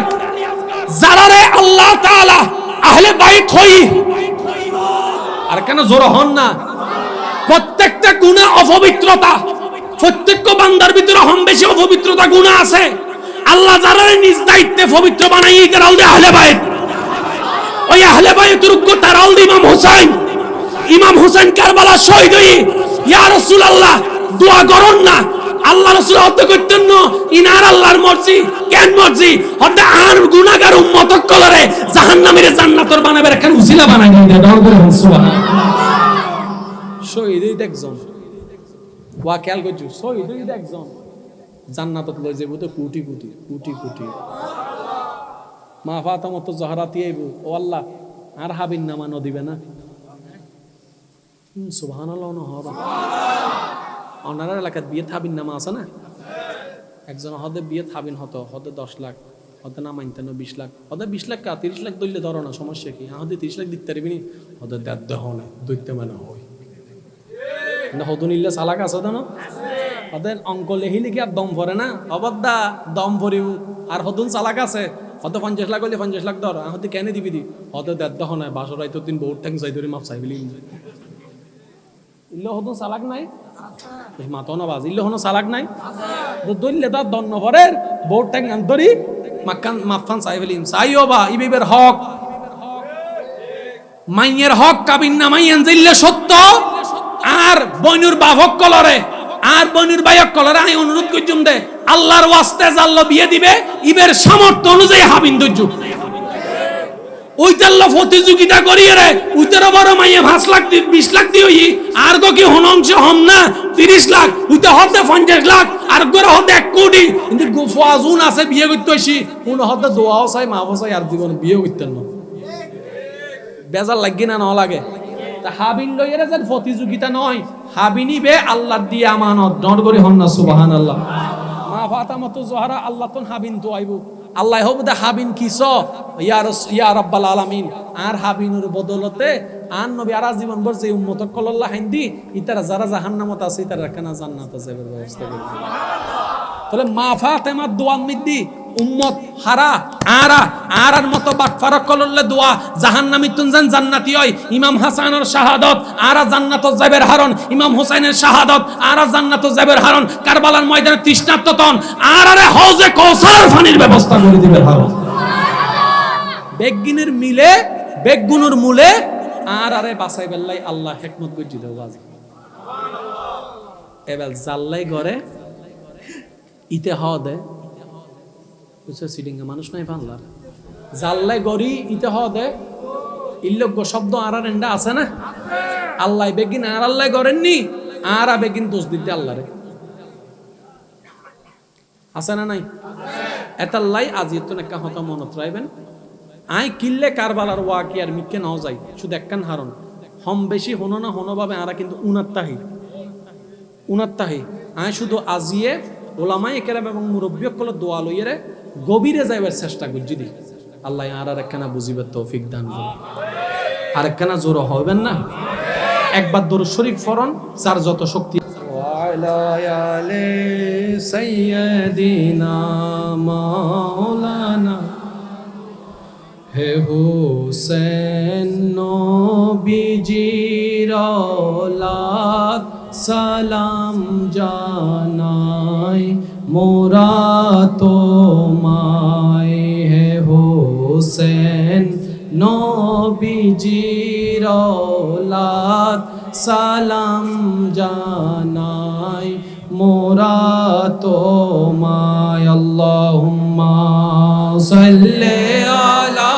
যারা রে আল্লাহ তাআলা আহলে বাইত হই আর কেন জোর হন না। প্রত্যেকটা গুনাহ অপবিত্রতা, প্রত্যেক বান্দার ভিতরে হম বেশি অপবিত্রতা গুনাহ আছে। আল্লাহ যারা নিজ দায়িত্বে পবিত্র বানাই তারা হল আহলে বাইত। ওই আহলে বাইতের রূপ তারা হল ইমাম হুসাইন। ইমাম হুসাইন কারবালা শহীদ হই ইয়া রাসূলুল্লাহ দোয়া করুন না। আল্লাহ রাসূল হত্যা করতেন না ইনার আল্লাহর মর্জি কেন মর্জি হতে আর গুনাহগার উম্মত কলরে জাহান্নামের জান্নাতর বানাবে কেন উসিলা বানাই না দর করে সুবহানাল্লাহ। শহীদ হই একজন ওয়া খেয়াল করছো শহীদ হই একজন জান্নাতত লই যাবো তো কোটি কোটি কোটি কোটি। মা ফাতেমা তো জহরাতি আইব ও আল্লাহ আর হাবিন নামা ন দিবে না সুবহানাল্লাহ ন হবে। ওনার এলাকার বিয়ে থাবিন নামা আছে না, একজন হদে বিয়ে থাবিন হতো হদে 10 লাখ হদে না মানতেন 20 লাখ হদে 20 লাখ 30 লাখ দইলে ধরো না সমস্যা কি হদে 30 লাখ দিতে পারবি নি হদে দেহ না দইতে মানে হয় না হদুন ইল্লা সালাক আছে না হদের অঙ্ক লেহি লিখি আর দম ভরে না অবদ্দা দম ভরিব আর হদুন চালাক আছে হতে 50 লাখ হইলে 50 লাখ ধর হতে কেন দিবি দি হতে দেহ না বাসরাই তো দিন বহুত ট্যাং চাই ধরে মাপ চাই বলি ইল্লা হদুন চালাক নাই মাতনা বাজ ইল্লা হনো চালাক নাই দইলে তার দন্ন ভরের বহুত ট্যাং আন্তরি মাক্কান মাফান চাই বলি চাইও বা ইবিবের হক মাইয়ের হক কাবিন না মাইয়ান জিল্লে সত্য আর বনুর বাভক কলরে আর বনুর বায়ক কলরে আমি অনুরোধ করছুম দে আল্লাহর ওয়াস্তে জাল্লা বিয়ে দিবে ইবের সামর্থ্য অনুযায়ী হাবিন দজ্জু ওইতাল্লা প্রতিযোগিতা করিয়ে রে উইতার বড় মাইয়া 5 লাখ 20 লাখ দিই আর গো কি হনংশ হম না 30 লাখ উইতা হতে 50 লাখ আর গোরা হতে 1 কোটি কিন্তু গোফাজুন আছে বিয়ে করতে হইছি কোন হতে দোয়াও চাই মাফ চাই আর জীবন বিয়ে করতেন না বেজার লাগি না লাগে। তা হাবিন লইরে যে প্রতিযোগিতা নয় হাবিনি বে আল্লাহর দিয়ে আমানত ডর করে হন না সুবহানাল্লাহ। মা ফাতেমা তো জোহরা আল্লাহ তো হাবিন তো আইবো আল্লাহ হবদে হাবিন কিস ইয়া রাব্বাল আলামিন আর হাবিনুর বদলতে আর নবী আর জীবন ভর যে উম্মত কল্লাহ হাইন্দি ইতারা যারা জাহান্নামত আছে ইতারা কেন জান্নাতে যাবে ব্যবস্থা করে তাহলে মা ফাতেমার দোয়া মিদ্দি উম্মত হারা আর মতো বাটফারক কললে দোয়া জাহান্নামী তুনজান জান্নাতি হয়। ইমাম হাসানের শাহাদাত আর জান্নাত যাবের হারণ, ইমাম হুসাইনের শাহাদাত আর জান্নাত যাবের হারণ, কারবালার ময়দানে তৃষ্ণার্ততন আর হওজে কওসার পানির ব্যবস্থা করে দিবের হারণ। বেগিনের মিলে বেগুনুর মূলে আর বাঁচাই বেল্লাই আল্লাহ হিকমত গজি দেও বাজি এবার জাল্লাই ঘরে ইতে হওয়া দেয় বুঝছো সিডিঙ্গা মানুষ নাই বাংলার জাল্লাই গড়ি ইতে হওয়া দেয় ইল্লজ্ঞ শব্দ আর এন্ডা আছে না আল্লাহ বেগিন আর আল্লাহ গড়েননি আর বেগিন দোষ দিতে আল্লাহরে আছে না নাই এতাল্লাই আজি তো একটা হতা মনত রাখবেন আই কিল্লে কারবালার ওয়াকি আর মিকে নাও যাই শুধু একখান হারণ হম বেশি হনো না হনো ভাবে আরা কিন্তু উনাত্তাহি আই শুধু আজিয়ে ওলামায়ে কেরাম এবং মুরব্বী সকল দোয়া লইয়ে গভীরে যাইবার চেষ্টা করছি দি আল্লাহ আর একখানা বুঝিবার তৌফিক দান করুন আর একখানা জোর হবেন না একবার দরুদ শরীফ পড়ুন যার যত শক্তি ওয়ালায়ালে সাইয়্যিদিনা মাওলানা হে হুসেন নবীজির औलाद সালাম জানাই মোরা তোমায় হে হোসেন নবীজির ঔলাদ সালাম জানাই মোরা তোমায় আল্লাহুম্মা সাল্লি আলা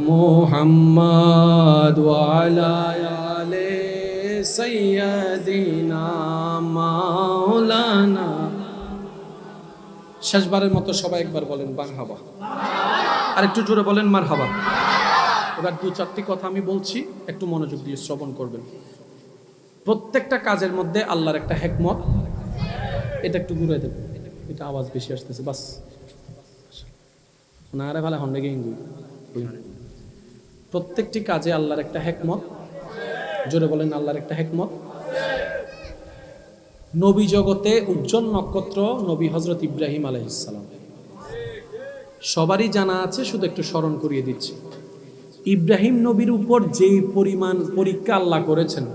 মুহাম্মাদ ওয়া আলা আলি সাইয়্যিদিনা মাওলানা। শেষবারের মতো সবাই একবার বলেন মারহাবা, আর একটু জোরে বলেন মারহাবা। এবার দু চারটি কথা আমি বলছি, একটু মনোযোগ দিয়ে শ্রবণ করবেন। প্রত্যেকটা কাজের মধ্যে আল্লাহর একটা হিকমত, এটা একটু ঘুরে দেব, এটা আওয়াজ বেশি আসতেছে বাস না আরে ভালো হন্ডে গেঙ্গুই। প্রত্যেকটি কাজে আল্লাহর একটা হিকমত, জোরে বলেন আল্লাহর একটা হিকমত। নবী জগতে উজ্জ্বল নক্ষত্র নবী হযরত ইব্রাহিম আলাইহিস সালাম, সবারই জানা আছে, শুধু একটু স্মরণ করিয়ে দিচ্ছি। ইব্রাহিম নবীর উপর যেই পরিমাণ পরীক্ষা আল্লাহ করেছেন,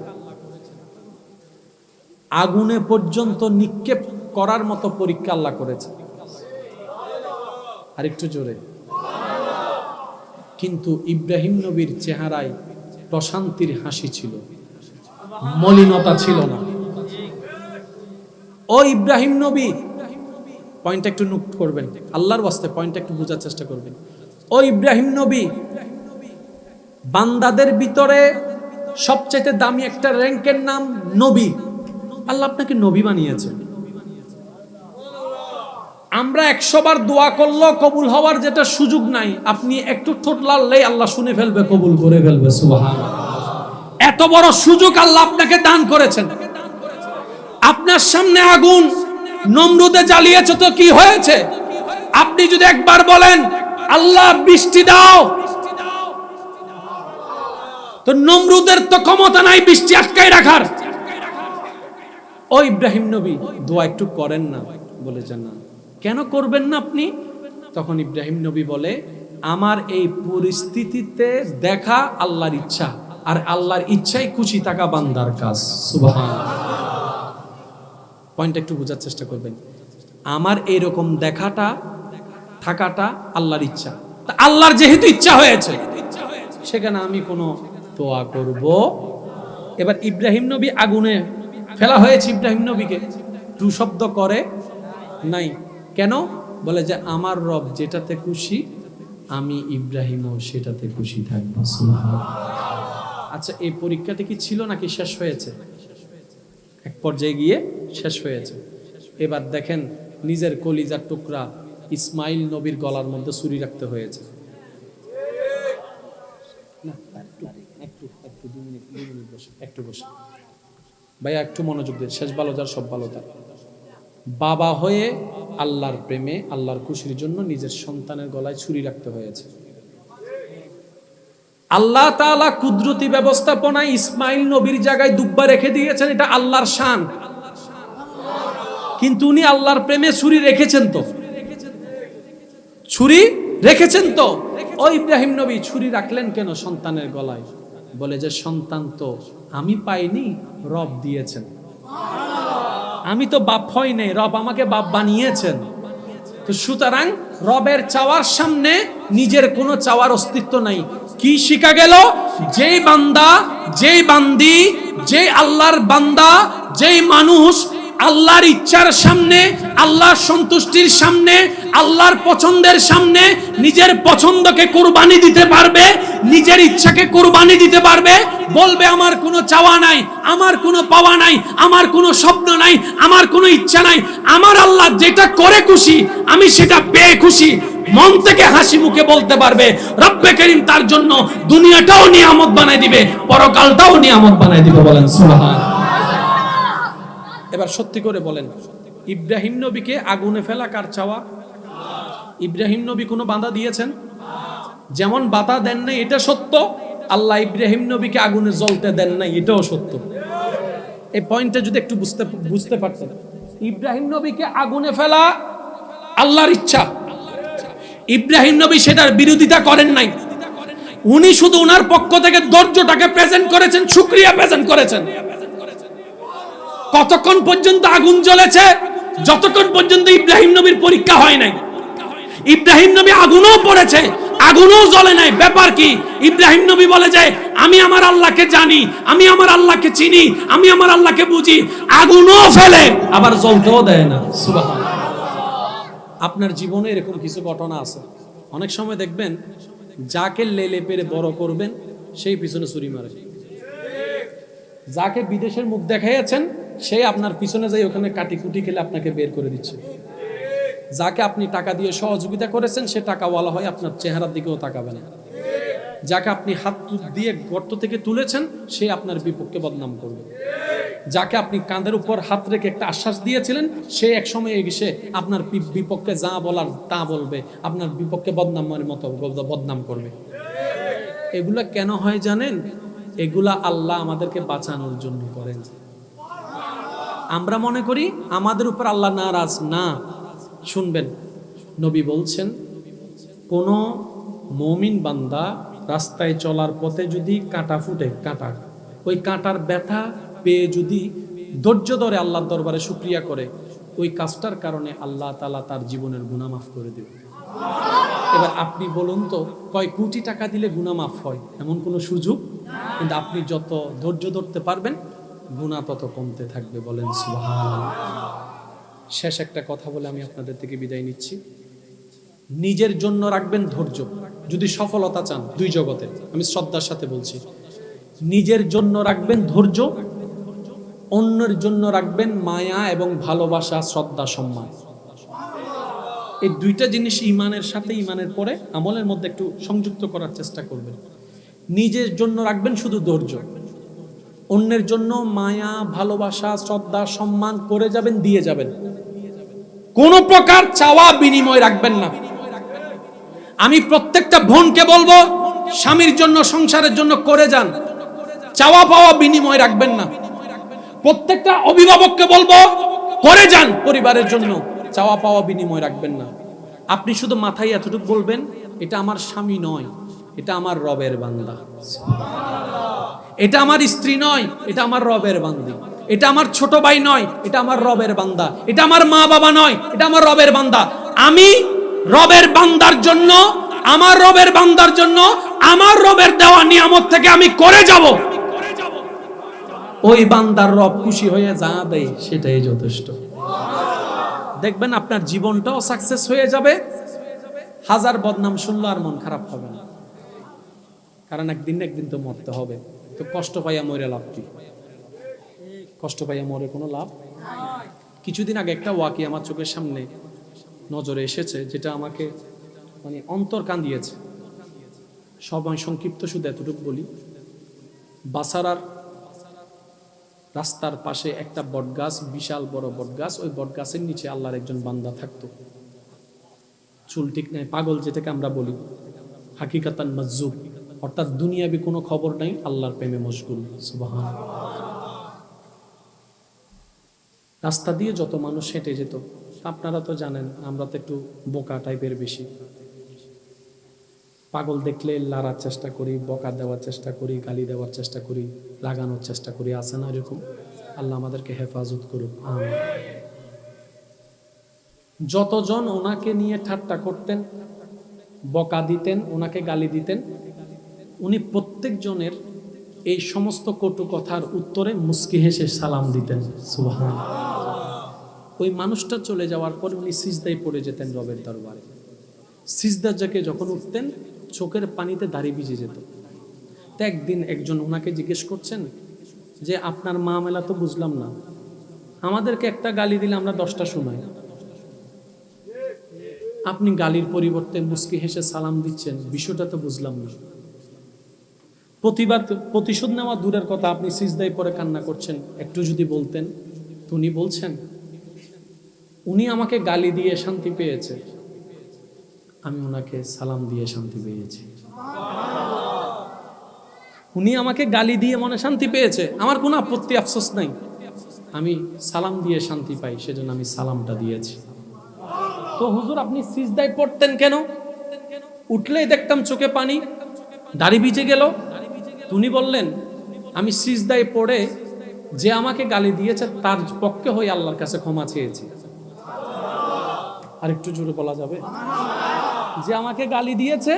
আগুনে পর্যন্ত নিক্ষেপ করার মতো পরীক্ষা আল্লাহ করেছেন। আর একটু জোরে। কিন্তু ইব্রাহিম নবীর চেহারায় প্রশান্তির হাসি ছিল, মলিনতা ছিল না। ও ইব্রাহিম নবী, পয়েন্ট একটু নোট করবেন, আল্লাহর ওয়াস্তে পয়েন্ট একটু বোঝার চেষ্টা করবেন। ও ইব্রাহিম নবী, বান্দাদের ভিতরে সবচেয়ে দামি একটা র্যাঙ্কের নাম নবী। আল্লাহ আপনাকে নবী বানিয়েছেন। আমরা 100 বার দোয়া করলেও কবুল হওয়ার যেটা সুযোগ নাই, আপনি একটু ঠোঁট লাড়লেই আল্লাহ শুনে ফেলবে, কবুল করে ফেলবে। সুবহানাল্লাহ। এত বড় সুযোগ আল্লাহ আপনাকে দান করেছেন। আপনার সামনে আগুন নমরুদে জ্বালিয়েছে, তো কি হয়েছে? আপনি যদি একবার বলেন আল্লাহ বৃষ্টি দাও, তো নমরুদের তো ক্ষমতা নাই বৃষ্টি আটকায় রাখার। ও ইব্রাহিম নবী, দোয়া একটু করেন না। বলে যে না, কেন করবেন না আপনি? তখন ইব্রাহিম নবী বলে, আমার এই পরিস্থিতিতে দেখা আল্লাহর ইচ্ছা, আর আল্লাহর ইচ্ছাই খুশি থাকা বান্দার কাজ। সুবহানাল্লাহ। পয়েন্ট একটু বোঝার চেষ্টা করবেন। আমার এইরকম দেখাটা থাকাটা আল্লাহর ইচ্ছা, আল্লাহর যেহেতু ইচ্ছা হয়েছে, সেখানে আমি কোনো দোয়া করব। এবার ইব্রাহিম নবী আগুনে ফেলা হয়েছে, ইব্রাহিম নবীকে টু শব্দ করে নাই। কেন? বলে যে আমার রব যেটাতে খুশি, আমি ইব্রাহিমও সেটাতে খুশি থাকবো। আচ্ছা, এই পরীক্ষাটা কি ছিল নাকি শেষ হয়েছে? এক পর্যায়ে গিয়ে শেষ হয়েছে। এবার দেখেন, নিজের কলিজার টুকরা ইসমাইল নবীর গলার মধ্যে ছুরি রাখতে হয়েছে। একটু বসে ভাইয়া, একটু মনোযোগ দিয়ে, শেষ ভালো যার সব ভালো তার। বাবা হয়ে আল্লাহর প্রেমে, আল্লাহর খুশির জন্য নিজের সন্তানের গলায় ছুরি রাখতে হয়েছে। আল্লাহ তাআলা কুদরতি ব্যবস্থাপনায় ইসমাইল নবীর জায়গায় দুব্বা রেখে দিয়েছেন, এটা আল্লাহর শান। কিন্তু উনি আল্লাহর প্রেমে ছুরি রেখেছেন তো, ছুরি রেখেছেন তো। ও ইব্রাহিম নবী ছুরি রাখলেন কেন সন্তানের গলায়? বলে যে সন্তান তো আমি পাইনি, রব দিয়েছেন। আমি তো বাপ হই নাই, রব আমাকে বাপ বানিয়েছেন। তো সুতরাং রবের চাওয়ার সামনে নিজের কোনো চাওয়ার অস্তিত্ব নাই। কি শিখা গেল? যেই বান্দা, যেই বান্দি, যেই আল্লাহর বান্দা, যেই মানুষ আল্লাহর ইচ্ছার সামনে, আল্লাহর সন্তুষ্টির সামনে, আল্লাহর পছন্দের সামনে নিজের পছন্দকে কুরবানি দিতে পারবে, নিজের ইচ্ছাকে কুরবানি দিতে পারবে, বলবে আমার কোনো চাওয়া নাই, আমার কোনো পাওয়া নাই, আমার কোনো স্বপ্ন নাই, আমার কোনো ইচ্ছা নাই, আমার আল্লাহ যেটা করে খুশি, আমি সেটা পেয়ে খুশি, মন থেকে হাসি মুখে বলতে পারবে, রব্বে করিম তার জন্য দুনিয়াটাও নিয়ামত বানাই দিবে, পরকালটাও নিয়ামত বানাই দিবে। বলেন সুবহানাল্লাহ। এবার সত্যি করে বলেন, ইব্রাহিম নবীকে আগুনে ফেলা কার চাওয়া? ইব্রাহিম নবী কোনো বাধা দিয়েছেন? যেমন বাধা দেন নাই এটা সত্য, আল্লাহ ইব্রাহিম নবীকে আগুনে জ্বলতে দেন নাই এটাও সত্য। এই পয়েন্টটা যদি একটু বুঝতে পারতেন, ইব্রাহিম নবীকে আগুনে ফেলা আল্লাহর ইচ্ছা, ইব্রাহিম নবী সেটার বিরোধিতা করেন নাই। উনি শুধু ওনার পক্ষ থেকে ধৈর্যটাকে প্রেজেন্ট করেছেন, শুকরিয়া প্রেজেন্ট করেছেন। কতক্ষণ পর্যন্ত আগুন জ্বলেছে? যতক্ষণ পর্যন্ত ইব্রাহিম নবীর পরীক্ষা হয় নাই। ইব্রাহিম নবী আগুনও পড়েছে, আগুনও জ্বলে নাই, ব্যাপার কি? ইব্রাহিম নবী বলে যে আমি আমার আল্লাহকে জানি, আমি আমার আল্লাহকে চিনি, আমি আমার আল্লাহকে বুঝি। আগুনও ফেলে, আবার জ্বলতেও দেয় না। সুবহানাল্লাহ। আপনার জীবনে এরকম কিছু ঘটনা আছে। অনেক সময় দেখবেন যাকে লেলে পেরে বড় করবেন সেই পিছনে ছুরি মারে। যাকে বিদেশের মুখ দেখাইয়াছেন সে আপনার পিছনে যাই ওখানে কাটি কুটি খেলে আপনাকে বের করে দিচ্ছে। যাকে আপনি টাকা দিয়ে সহযোগিতা করেছেন সে টাকাওয়ালা হয় আপনার চেহারার দিকেও তাকাবে না। যাকে আপনি হাত দিয়ে গর্ত থেকে তুলেছেন সে আপনার বিপক্ষে বদনাম করবে। যাকে আপনি কাঁধের উপর হাত রেখে একটা আশ্বাস দিয়েছিলেন সে এক সময় এসে আপনার বিপক্ষে যা বলার তা বলবে, আপনার বিপক্ষে বদনামের মতো বদনাম করবে। এগুলা কেন হয় জানেন? এগুলা আল্লাহ আমাদেরকে বাঁচানোর জন্য করেন। আমরা মনে করি আমাদের উপর আল্লাহ নারাজ না। শুনবেন, নবী বলছেন কোন মুমিন বান্দা রাস্তায় চলার পথে যদি কাঁটা ফুটে, কাঁটা, ওই কাঁটার ব্যথা পেয়ে যদি ধৈর্য ধরে আল্লাহর দরবারে শুকরিয়া করে, ওই কাজটার কারণে আল্লাহ তাআলা তার জীবনের গুনাহ মাফ করে দেবে। এবার আপনি বলুন তো, কয় কোটি টাকা দিলে গুনাহ মাফ হয়? এমন কোনো সুযোগ? কিন্তু আপনি যত ধৈর্য ধরতে পারবেন গুনাহ তত কমতে থাকবে। বলেন সুবহানাল্লাহ। শেষ একটা কথা বলে আমি আপনাদের থেকে বিদায় নিচ্ছি। নিজের জন্য রাখবেন ধৈর্য। যদি সফলতা চান দুই জগতে, আমি শ্রদ্ধার সাথে বলছি, নিজের জন্য রাখবেন ধৈর্য, অন্যের জন্য রাখবেন মায়া এবং ভালোবাসা, শ্রদ্ধা, সম্মান। এই দুইটা জিনিস ইমানের সাথে, ইমানের পরে আমলের মধ্যে একটু সংযুক্ত করার চেষ্টা করবেন। নিজের জন্য রাখবেন শুধু ধৈর্য, অন্যের জন্য মায়া, ভালোবাসা, শ্রদ্ধা, সম্মান করে যাবেন, দিয়ে যাবেন। কোন প্রকার চাওয়া বিনিময় রাখবেন না। আমি প্রত্যেকটা বোনকে বলবো স্বামীর জন্য, সংসারের জন্য করে যান, চাওয়া পাওয়া বিনিময় রাখবেন না। প্রত্যেকটা অভিভাবককে বলবো করে যান পরিবারের জন্য, চাওয়া পাওয়া বিনিময় রাখবেন না। আপনি শুধু মাথায় এতটুকু বলবেন, এটা আমার স্বামী নয়, এটা আমার রবের বান্দা। এটা আমার স্ত্রী নয়, এটা আমার রবের বান্দি। এটা আমার ছোট ভাই নয়, এটা আমার রবের বান্দা। এটা আমার মা বাবা নয়, এটা আমার রবের বান্দা। আমি রবের বান্দার জন্য, আমার রবের বান্দার জন্য আমার রবের দেওয়া নিয়ামত থেকে আমি করে যাব। ওই বান্দার রব খুশি হয়ে যা দেয় সেটাই যথেষ্ট। দেখবেন আপনার জীবনটাও সাকসেস হয়ে যাবে। হাজার বদনাম শুনলো আর মন খারাপ হবে না, কারণ একদিন না একদিন তো মরতে হবে। তো কষ্ট পাইয়া মরে লাভ কি? কষ্ট পাইয়া মরে কোনো লাভ? কিছুদিন আগে একটা ওয়াকি আমার চোখের সামনে নজরে এসেছে, যেটা আমাকে মানে অন্তর কান্দিয়েছে। সময় সংক্ষিপ্ত, শুধু এতটুকু বলি। বাসারার রাস্তার পাশে একটা বটগাছ, বিশাল বড় বটগাছ। ওই বটগাছের নিচে আল্লাহর একজন বান্দা থাকতো। চুল ঠিক নাই, পাগল যেটাকে আমরা বলি, হাকিকাতান মাজজুব, অর্থাৎ দুনিয়াবি কোনো খবর নাই, আল্লাহর প্রেমে মশগুল। সুবহানাল্লাহ। রাস্তা দিয়ে যত মানুষ হেঁটে যেত, আপনারা তো জানেন আমরা তো একটু বোকা টাইপের বেশি। পাগল দেখলে লাড়ার চেষ্টা করি, বকা দেওয়ার চেষ্টা করি, গালি দেওয়ার চেষ্টা করি, লাগানোর চেষ্টা করি, আছে না এরকম? আল্লাহ আমাদেরকে হেফাজত করুক। যতজন ওনাকে নিয়ে ঠাট্টা করতেন, বকা দিতেন, ওনাকে গালি দিতেন, উনি প্রত্যেকজনের এই সমস্ত কটু কথার উত্তরে মুস্কি হেসে সালাম দিতেন। সুবহানাল্লাহ। ওই মানুষটা চলে যাওয়ার পরে উনি সিজদায় পড়ে যেতেন রবের দরবারে। সিজদা থেকে যখন উঠতেন চোখের পানিতে দাড়ি ভিজে যেত। তো একদিন একজন ওনাকে জিজ্ঞেস করছেন যে আপনার মামলা তো বুঝলাম না, আমাদেরকে একটা গালি দিলে আমরা 10টা শোনাই, আপনি গালির পরিবর্তে মুস্কি হেসে সালাম দিচ্ছেন, বিষয়টা তো বুঝলাম না। প্রতিশোধ নেওয়া দূরের কথা, আপনি সিজদায় পরে কান্না করছেন, একটু যদি বলতেন। তো উনি বলছেন উনি আমাকে গালি দিয়ে শান্তি পেয়েছে, আমি ওনাকে সালাম দিয়ে শান্তি পেয়েছি। উনি আমাকে গালি দিয়ে মনে শান্তি পেয়েছে, আমার কোনো আপত্তি আফসোস নাই, আমি সালাম দিয়ে শান্তি পাই, সেজন্য আমি সালামটা দিয়েছি। তো হুজুর আপনি সিজদায় পড়তেন কেন? উঠলেই দেখতাম চোখে পানি, দাড়ি ভিজে গেল। উনি বললেন আমি সিজদায় পড়ে যে আমাকে গালি দিয়েছে তার পক্ষে হয়ে আল্লাহর কাছে ক্ষমা চেয়েছি। আর একটু জোরে বলা যাবে? যে আমাকে গালি দিয়েছে,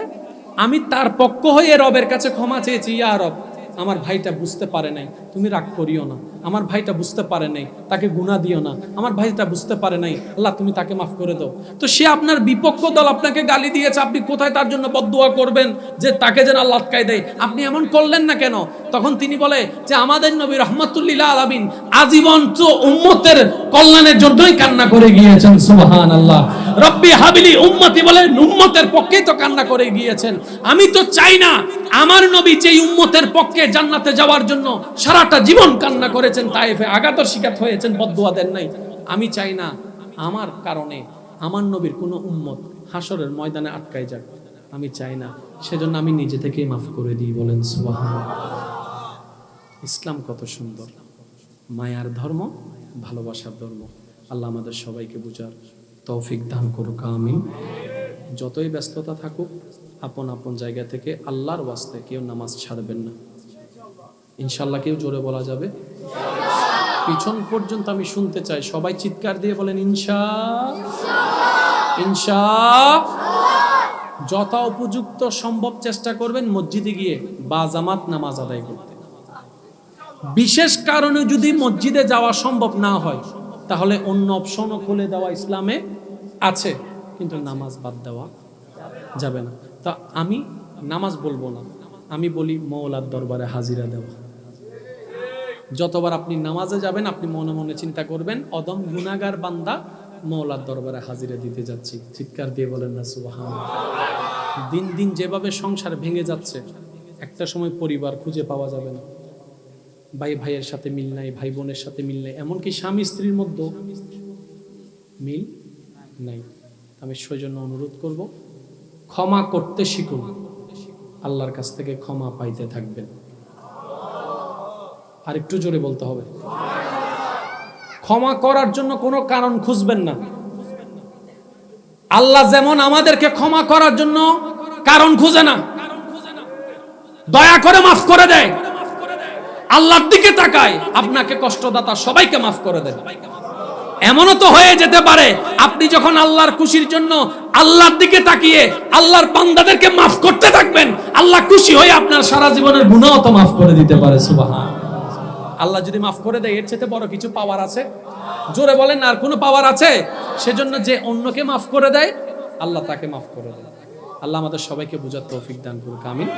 আমি তার পক্ষ হয়ে রবের কাছে ক্ষমা চেয়েছি, ইয়া রব আমার ভাইটা বুঝতে পারে নাই, তুমি রাগ করিও না, আমার ভাইটা বুঝতে পারে নাই, তাকে গুনাহ দিও না, আমার ভাইটা বুঝতে পারে নাই, আল্লাহ তুমি তাকে মাফ করে দাও। তো সে আপনার বিপক্ষ দল আপনাকে গালি দিয়েছে, আপনি কোথায় তার জন্য বদদুয়া করবেন যে তাকে যেন আল্লাহ আটকায় দেয়? আপনি এমন করলেন না কেন? তখন তিনি বলে যে আমাদের নবী রাহমাতুল্লিল আলামিন আজীবন তো উম্মতের কল্যাণের জন্যই কান্না করে গিয়েছেন, সুবহানাল্লাহ। রব্বি হাবিলি উম্মতি বলে উম্মতের পক্ষেই তো কান্না করে গিয়েছেন। আমি তো চাই না আমার নবী যেই উম্মতের পক্ষে জান্নাতে যাওয়ার জন্য সারাটা জীবন কান্না করেছেন, তায়েফে আঘাতের শিকার হয়েছেন, বদদুয়া দেন নাই, আমি চাই না আমার কারণে আমার নবীর কোনো উম্মত হাসরের ময়দানে আটকায় যাক, আমি চাই না। সেজন্য আমি নিজে থেকেই মাফ করে দিই, বলেন সুবহানাল্লাহ। ইসলাম কত সুন্দর, মায়ার ধর্ম, ভালোবাসার ধর্ম। আল্লাহ আমাদের সবাইকে বুঝার তৌফিক দান করুক, আমিন। যতই ব্যস্ততা থাকুক, আপন আপন জায়গা থেকে আল্লাহর ওয়াস্তে কেউ নামাজ ছাড়বেন না, ইনশাল্লাহ। কেউ জোরে বলা যাবে? পিছন পর্যন্ত আমি শুনতে চাই, সবাই চিৎকার দিয়ে বলেন ইনশা ইনশা। যত উপযুক্ত সম্ভব চেষ্টা করবেন মসজিদে গিয়ে বাজামাত নামাজ আদায় করতে। বিশেষ কারণে যদি মসজিদে যাওয়া সম্ভব না হয়, তাহলে অন্য অপশনও খুলে দেওয়া ইসলামে আছে, কিন্তু নামাজ বাদ দেওয়া যাবে না। তা আমি নামাজ বলবো না, আমি বলি মওলার দরবারে হাজিরা দেওয়া। যতবার আপনি নামাজে যাবেন, আপনি মনে মনে চিন্তা করবেন অদম গুনাহগার বান্দা মওলার দরবারে হাজিরা দিতে যাচ্ছি। চিৎকার দিয়ে বলেন না সুবহানাল্লাহ। দিন দিন যেভাবে সংসার ভেঙে যাচ্ছে, একটা সময় পরিবার খুঁজে পাওয়া যাবে না, ভাই ভাইয়ের সাথে মিল নাই, ভাই বোনের সাথে মিল নাই, এমনকি স্বামী স্ত্রীর মধ্যে মিল নাই। আমি সেজন্য অনুরোধ করব, ক্ষমা করতে শিখুন, আল্লাহর কাছ থেকে ক্ষমা পাইতে থাকবেন। আর একটু জোরে বলতে হবে। ক্ষমা করার জন্য কোনো কারণ খুঁজবেন না। আল্লাহ যেমন আমাদেরকে ক্ষমা করার জন্য কারণ খুঁজে না, দয়া করে মাফ করে দেয়। আল্লাহর দিকে তাকায়, আপনাকে কষ্টদাতা সবাইকে মাফ করে দেন। এমনও তো হয়ে যেতে পারে আপনি যখন আল্লাহর খুশির জন্য আল্লাহর দিকে তাকিয়ে আল্লাহর বান্দাদেরকে মাফ করতে থাকবেন, আল্লাহ খুশি হয়ে আপনার সারা জীবনের গুনাহও তো মাফ করে দিতে পারে, সুবহানাল্লাহ। আল্লাহ যদি মাফ করে দেয়, এর চেয়ে বড় কিছু পাওয়ার আছে? জোরে বলেন, আর কোনো পাওয়ার আছে? সেজন্য যে অন্যকে মাফ করে দেয়, আল্লাহ তাকে মাফ করে দেয়। আল্লাহ আমাদের সবাইকে বুঝার তৌফিক দান করুক, আমিন।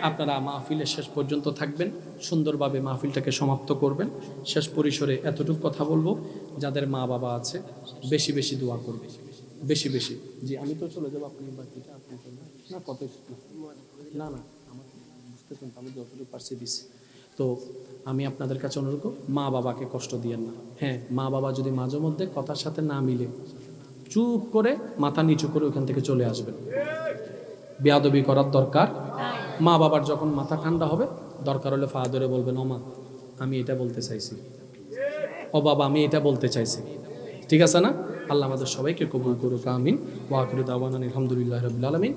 আপনারা মাহফিলের শেষ পর্যন্ত থাকবেন, সুন্দরভাবে মাহফিলটাকে সমাপ্ত করবেন। শেষ পরিসরে এতটুকু কথা বলবো, যাদের মা বাবা আছে বেশি বেশি দোয়া করবে, বেশি বেশি। জি, আমি তো চলে যাবো, আপনি বাকিটা আপনি না, কত না না আমার বুঝতেছেন, আমি যতটুকু পারছি দিচ্ছি। তো আমি আপনাদের কাছে অনুরোধ করব, মা বাবাকে কষ্ট দিয়েন না। হ্যাঁ, মা বাবা যদি মাঝে মধ্যে কথার সাথে না মিলে, চুপ করে মাথা নিচু করে ওখান থেকে চলে আসবেন। বেয়াদবি করার দরকার। মা বাবার যখন মাথা ঠান্ডা হবে, দরকার হলে ফা ধরে বলবেন, ও মা আমি এটা বলতে চাইছি, ও বাবা আমি এটা বলতে চাইছি। ঠিক আছে না? আল্লাহ আমাদের সবাইকে কবুল করুক, আমিন। ওয়া আখিরু দাওয়ানা আলহামদুলিল্লাহি রাব্বিল আলামিন।